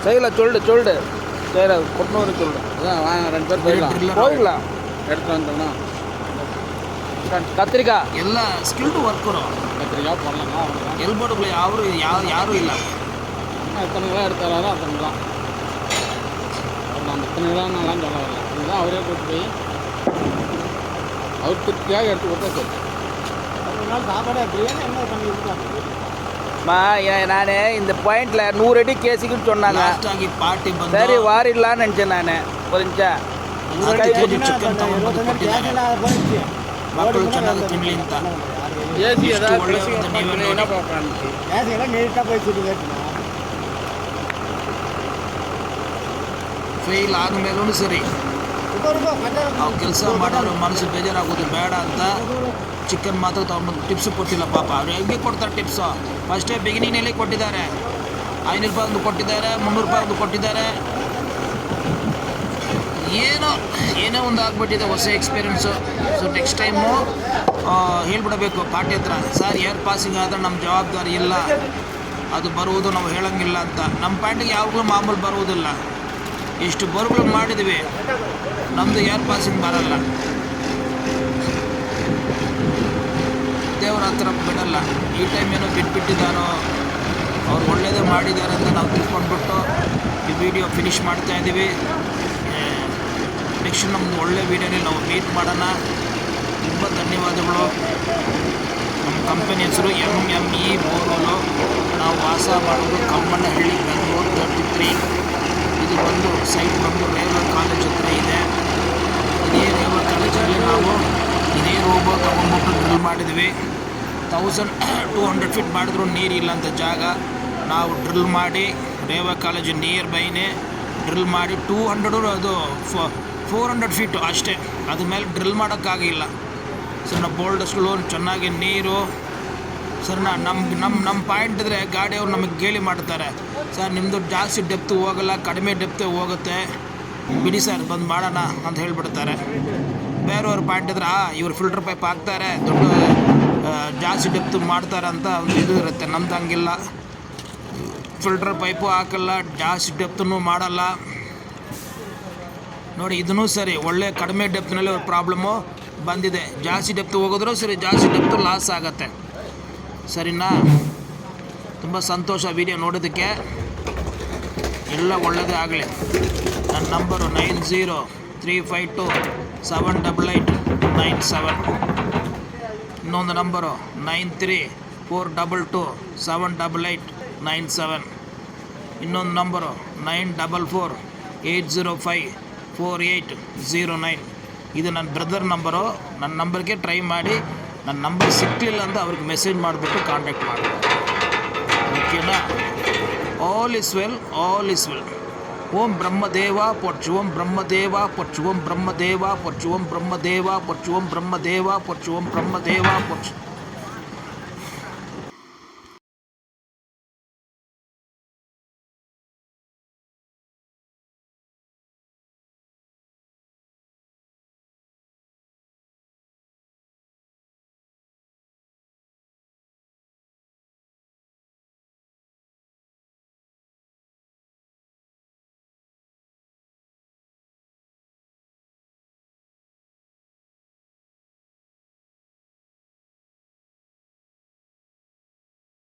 செய்யல சொல்லு சொல்லு சரி கொண்டு சொல்லு அதான் 2 பேர் போயிடலாம் எடுத்து வந்தோம்னா கத்திரிக்காய் ಎಲ್ಲ ಸ್ಕಿಲ್ಡ್ ವರ್ಕರು. கத்திரிக்காய் போடலாம். ಎಲ್ಬೋರ್ಡ್ಗಳು ಯಾರೂ ಇಲ್ಲ. எத்தனை கிலோ எடுத்தாரோ அத்தனை கிலோ. நம்ம எத்தனை கிலோன்னாலாம் சொல்ல வரல. இதுதான் அவரே கூட்டு போய் அவர் திருப்தியாக எடுத்து கொடுத்தா சரி. சாப்பாடு பிரியாணி என்ன பண்ணி கொடுத்தாங்க. நான் இந்த பாயிண்ட்ல 100 அடி கேசிக்குன்னு சொன்னாங்க. ಪಾರ್ಟಿ ಬಂದು ಸರಿ ವಾರಿಡ್ಲಾன்னு நினச்சேன் ನಾನು. ஒரு நிமிஷம் ಚಿಕನ್ ತಗೊಂಡು ಮಕ್ಕಳು ಚೆನ್ನಾಗಿ ತಿನ್ನಲಿ ಅಂತ. ಫೇಲ್ ಆದಮೇಲೂ ಸರಿ ನಾವು ಕೆಲಸ ಮಾಡೋರು ಮನಸ್ಸು ಬೇಜಾರಾಗೋದು ಬೇಡ ಅಂತ ಚಿಕನ್ ಮಾತ್ರ ತೊಗೊಂಡು ಟಿಪ್ಸ್ ಕೊಟ್ಟಿಲ್ಲ ಪಾಪ. ಅವ್ರು ಹೆಂಗೆ ಕೊಡ್ತಾರೆ ಟಿಪ್ಸು? ಫಸ್ಟೇ ಬಿಗಿನಿಂಗ್ನಲ್ಲಿ ಕೊಟ್ಟಿದ್ದಾರೆ. 500 ರೂಪಾಯಿ ಒಂದು ಕೊಟ್ಟಿದ್ದಾರೆ, 300 ರೂಪಾಯಿ ಒಂದು ಕೊಟ್ಟಿದ್ದಾರೆ. ಏನೋ ಒಂದು ಆಗ್ಬಿಟ್ಟಿದೆ, ಹೊಸ ಎಕ್ಸ್ಪೀರಿಯೆನ್ಸು. ಸೊ ನೆಕ್ಸ್ಟ್ ಟೈಮು ಹೇಳ್ಬಿಡಬೇಕು ಪಾರ್ಟಿ ಹತ್ರ, ಸರ್ ಏರ್ ಪಾಸಿಂಗ್ ಆದರೆ ನಮ್ಮ ಜವಾಬ್ದಾರಿ ಇಲ್ಲ, ಅದು ಬರುವುದು ನಾವು ಹೇಳೋಂಗಿಲ್ಲ ಅಂತ. ನಮ್ಮ ಪಾರ್ಟಿಗೆ ಯಾವಾಗಲೂ ಮಾಮೂಲು ಬರುವುದಿಲ್ಲ. ಎಷ್ಟು ಬೋರ್ಗಳು ಮಾಡಿದ್ವಿ, ನಮ್ಮದು ಏರ್ ಪಾಸಿಂಗ್ ಬರಲ್ಲ. ದೇವರ ಹತ್ರ ಬಿಡಲ್ಲ. ಈ ಟೈಮ್ ಏನೋ ಬಿಟ್ಬಿಟ್ಟಿದ್ದಾರೋ, ಅವ್ರು ಒಳ್ಳೇದೇ ಮಾಡಿದ್ದಾರೆ ಅಂತ ನಾವು ತಿಳ್ಕೊಂಡ್ಬಿಟ್ಟು ಈ ವಿಡಿಯೋ ಫಿನಿಷ್ ಮಾಡ್ತಾಯಿದ್ದೀವಿ. ನೆಕ್ಸ್ಟ್ ನಮ್ಮದು ಒಳ್ಳೆ ವೀಡಿಯೋನಲ್ಲಿ ನಾವು ಮೀಟ್ ಮಾಡೋಣ. ತುಂಬ ಧನ್ಯವಾದಗಳು. ನಮ್ಮ ಕಂಪನಿ ಹೆಸರು MME ಬೋರ್ವೆಲ್ಲು. ನಾವು ವಾಸ ಮಾಡೋದು ಕಮ್ಮನಹಳ್ಳಿ, ಬೆಂಗಳೂರು 33. ಇದು ಬಂದು ಸೈಟ್ ಬಂದು ರೇಲ್ವೆ ಕಾಲೇಜ್ ಹತ್ರ ಇದೆ. ಇದೇ ರೇಲ್ವೆ ಕಾಲೇಜಲ್ಲಿ ನಾವು ಇದೇ ರೋಬೋ ತೊಗೊಂಡ್ಬಿಟ್ಟು ಡ್ರಿಲ್ ಮಾಡಿದ್ವಿ. 1200 ಫೀಟ್ ಮಾಡಿದ್ರು ನೀರಿಲ್ಲ ಅಂತ ಜಾಗ. ನಾವು ಡ್ರಿಲ್ ಮಾಡಿ ರೇಲ್ವೆ ಕಾಲೇಜ್ ನಿಯರ್ ಬೈನೇ ಡ್ರಿಲ್ ಮಾಡಿ 200 ಅದು 400 ಫೀಟು ಅಷ್ಟೇ. ಅದ್ರ ಮೇಲೆ ಡ್ರಿಲ್ ಮಾಡೋಕ್ಕಾಗಿಲ್ಲ. ಸರ್ ನಾವು ಬೋಲ್ಡಸ್ಗಳು ಚೆನ್ನಾಗಿ ನೀರು. ಸರ್ ನಮ್ಮ ಪಾಯಿಂಟ್ ಇದ್ದರೆ ಗಾಡಿಯವ್ರು ನಮಗೆ ಗೇಲಿ ಮಾಡ್ತಾರೆ, ಸರ್ ನಿಮ್ಮದು ಜಾಸ್ತಿ ಡೆಪ್ತ್ ಹೋಗಲ್ಲ, ಕಡಿಮೆ ಡೆಪ್ತ್ ಹೋಗುತ್ತೆ, ಬಿಡಿ ಸರ್ ಬಂದು ಮಾಡೋಣ ಅಂತ ಹೇಳಿಬಿಡ್ತಾರೆ. ಬೇರೆಯವ್ರ ಪಾಯಿಂಟ್ ಇದ್ರೆ ಇವ್ರು ಫಿಲ್ಟರ್ ಪೈಪ್ ಹಾಕ್ತಾರೆ, ದೊಡ್ಡ ಜಾಸ್ತಿ ಡೆಪ್ತ್ ಮಾಡ್ತಾರೆ ಅಂತ ಒಂದು ಇದು ಇರುತ್ತೆ. ನಮ್ದು ಹಂಗಿಲ್ಲ, ಫಿಲ್ಟರ್ ಪೈಪು ಹಾಕಲ್ಲ, ಜಾಸ್ತಿ ಡೆಪ್ತೂ ಮಾಡಲ್ಲ. ನೋಡಿ ಇದನ್ನೂ ಸರಿ, ಒಳ್ಳೆ ಕಡಿಮೆ ಡೆಪ್ತ್ನಲ್ಲಿ ಅವ್ರ ಪ್ರಾಬ್ಲಮ್ಮು ಬಂದಿದೆ. ಜಾಸ್ತಿ ಡೆಪ್ತ್ ಹೋಗಿದ್ರೂ ಸರಿ, ಜಾಸ್ತಿ ಡೆಪ್ತು ಲಾಸ್ ಆಗುತ್ತೆ. ಸರಿನಾ? ತುಂಬ ಸಂತೋಷ ವಿಡಿಯೋ ನೋಡೋದಕ್ಕೆ. ಎಲ್ಲ ಒಳ್ಳೆಯದೇ ಆಗಲಿ. ನನ್ನ ನಂಬರು 9035278897. ಇನ್ನೊಂದು ನಂಬರು 9342278897. ಇನ್ನೊಂದು ನಂಬರು 9448054809. ಇದು ನನ್ನ ಬ್ರದರ್ ನಂಬರು. ನನ್ನ ನಂಬರ್ಗೆ ಟ್ರೈ ಮಾಡಿ. ನನ್ನ ನಂಬರ್ ಸಿಕ್ಕಲಿಲ್ಲ ಅಂತ ಅವ್ರಿಗೆ ಮೆಸೇಜ್ ಮಾಡಿಬಿಟ್ಟು ಕಾಂಟ್ಯಾಕ್ಟ್ ಮಾಡಿ. ಓಕೆನಾ? All is well, all is well. Om Brahmadeva ಪೊಚ್ಚು, ಓಂ ಬ್ರಹ್ಮದೇವ ಪೊಚ್ಚು, ಓಂ ಬ್ರಹ್ಮದೇವ ಪೊಚ್ಚು, ಓಂ ಬ್ರಹ್ಮದೇವ ಪೊಚ್ಚು, ಓಂ ಬ್ರಹ್ಮದೇವ ಪೊಚ್ಚು, ಓಂ ಬ್ರಹ್ಮದೇವ ಪೊಚ್ಚು.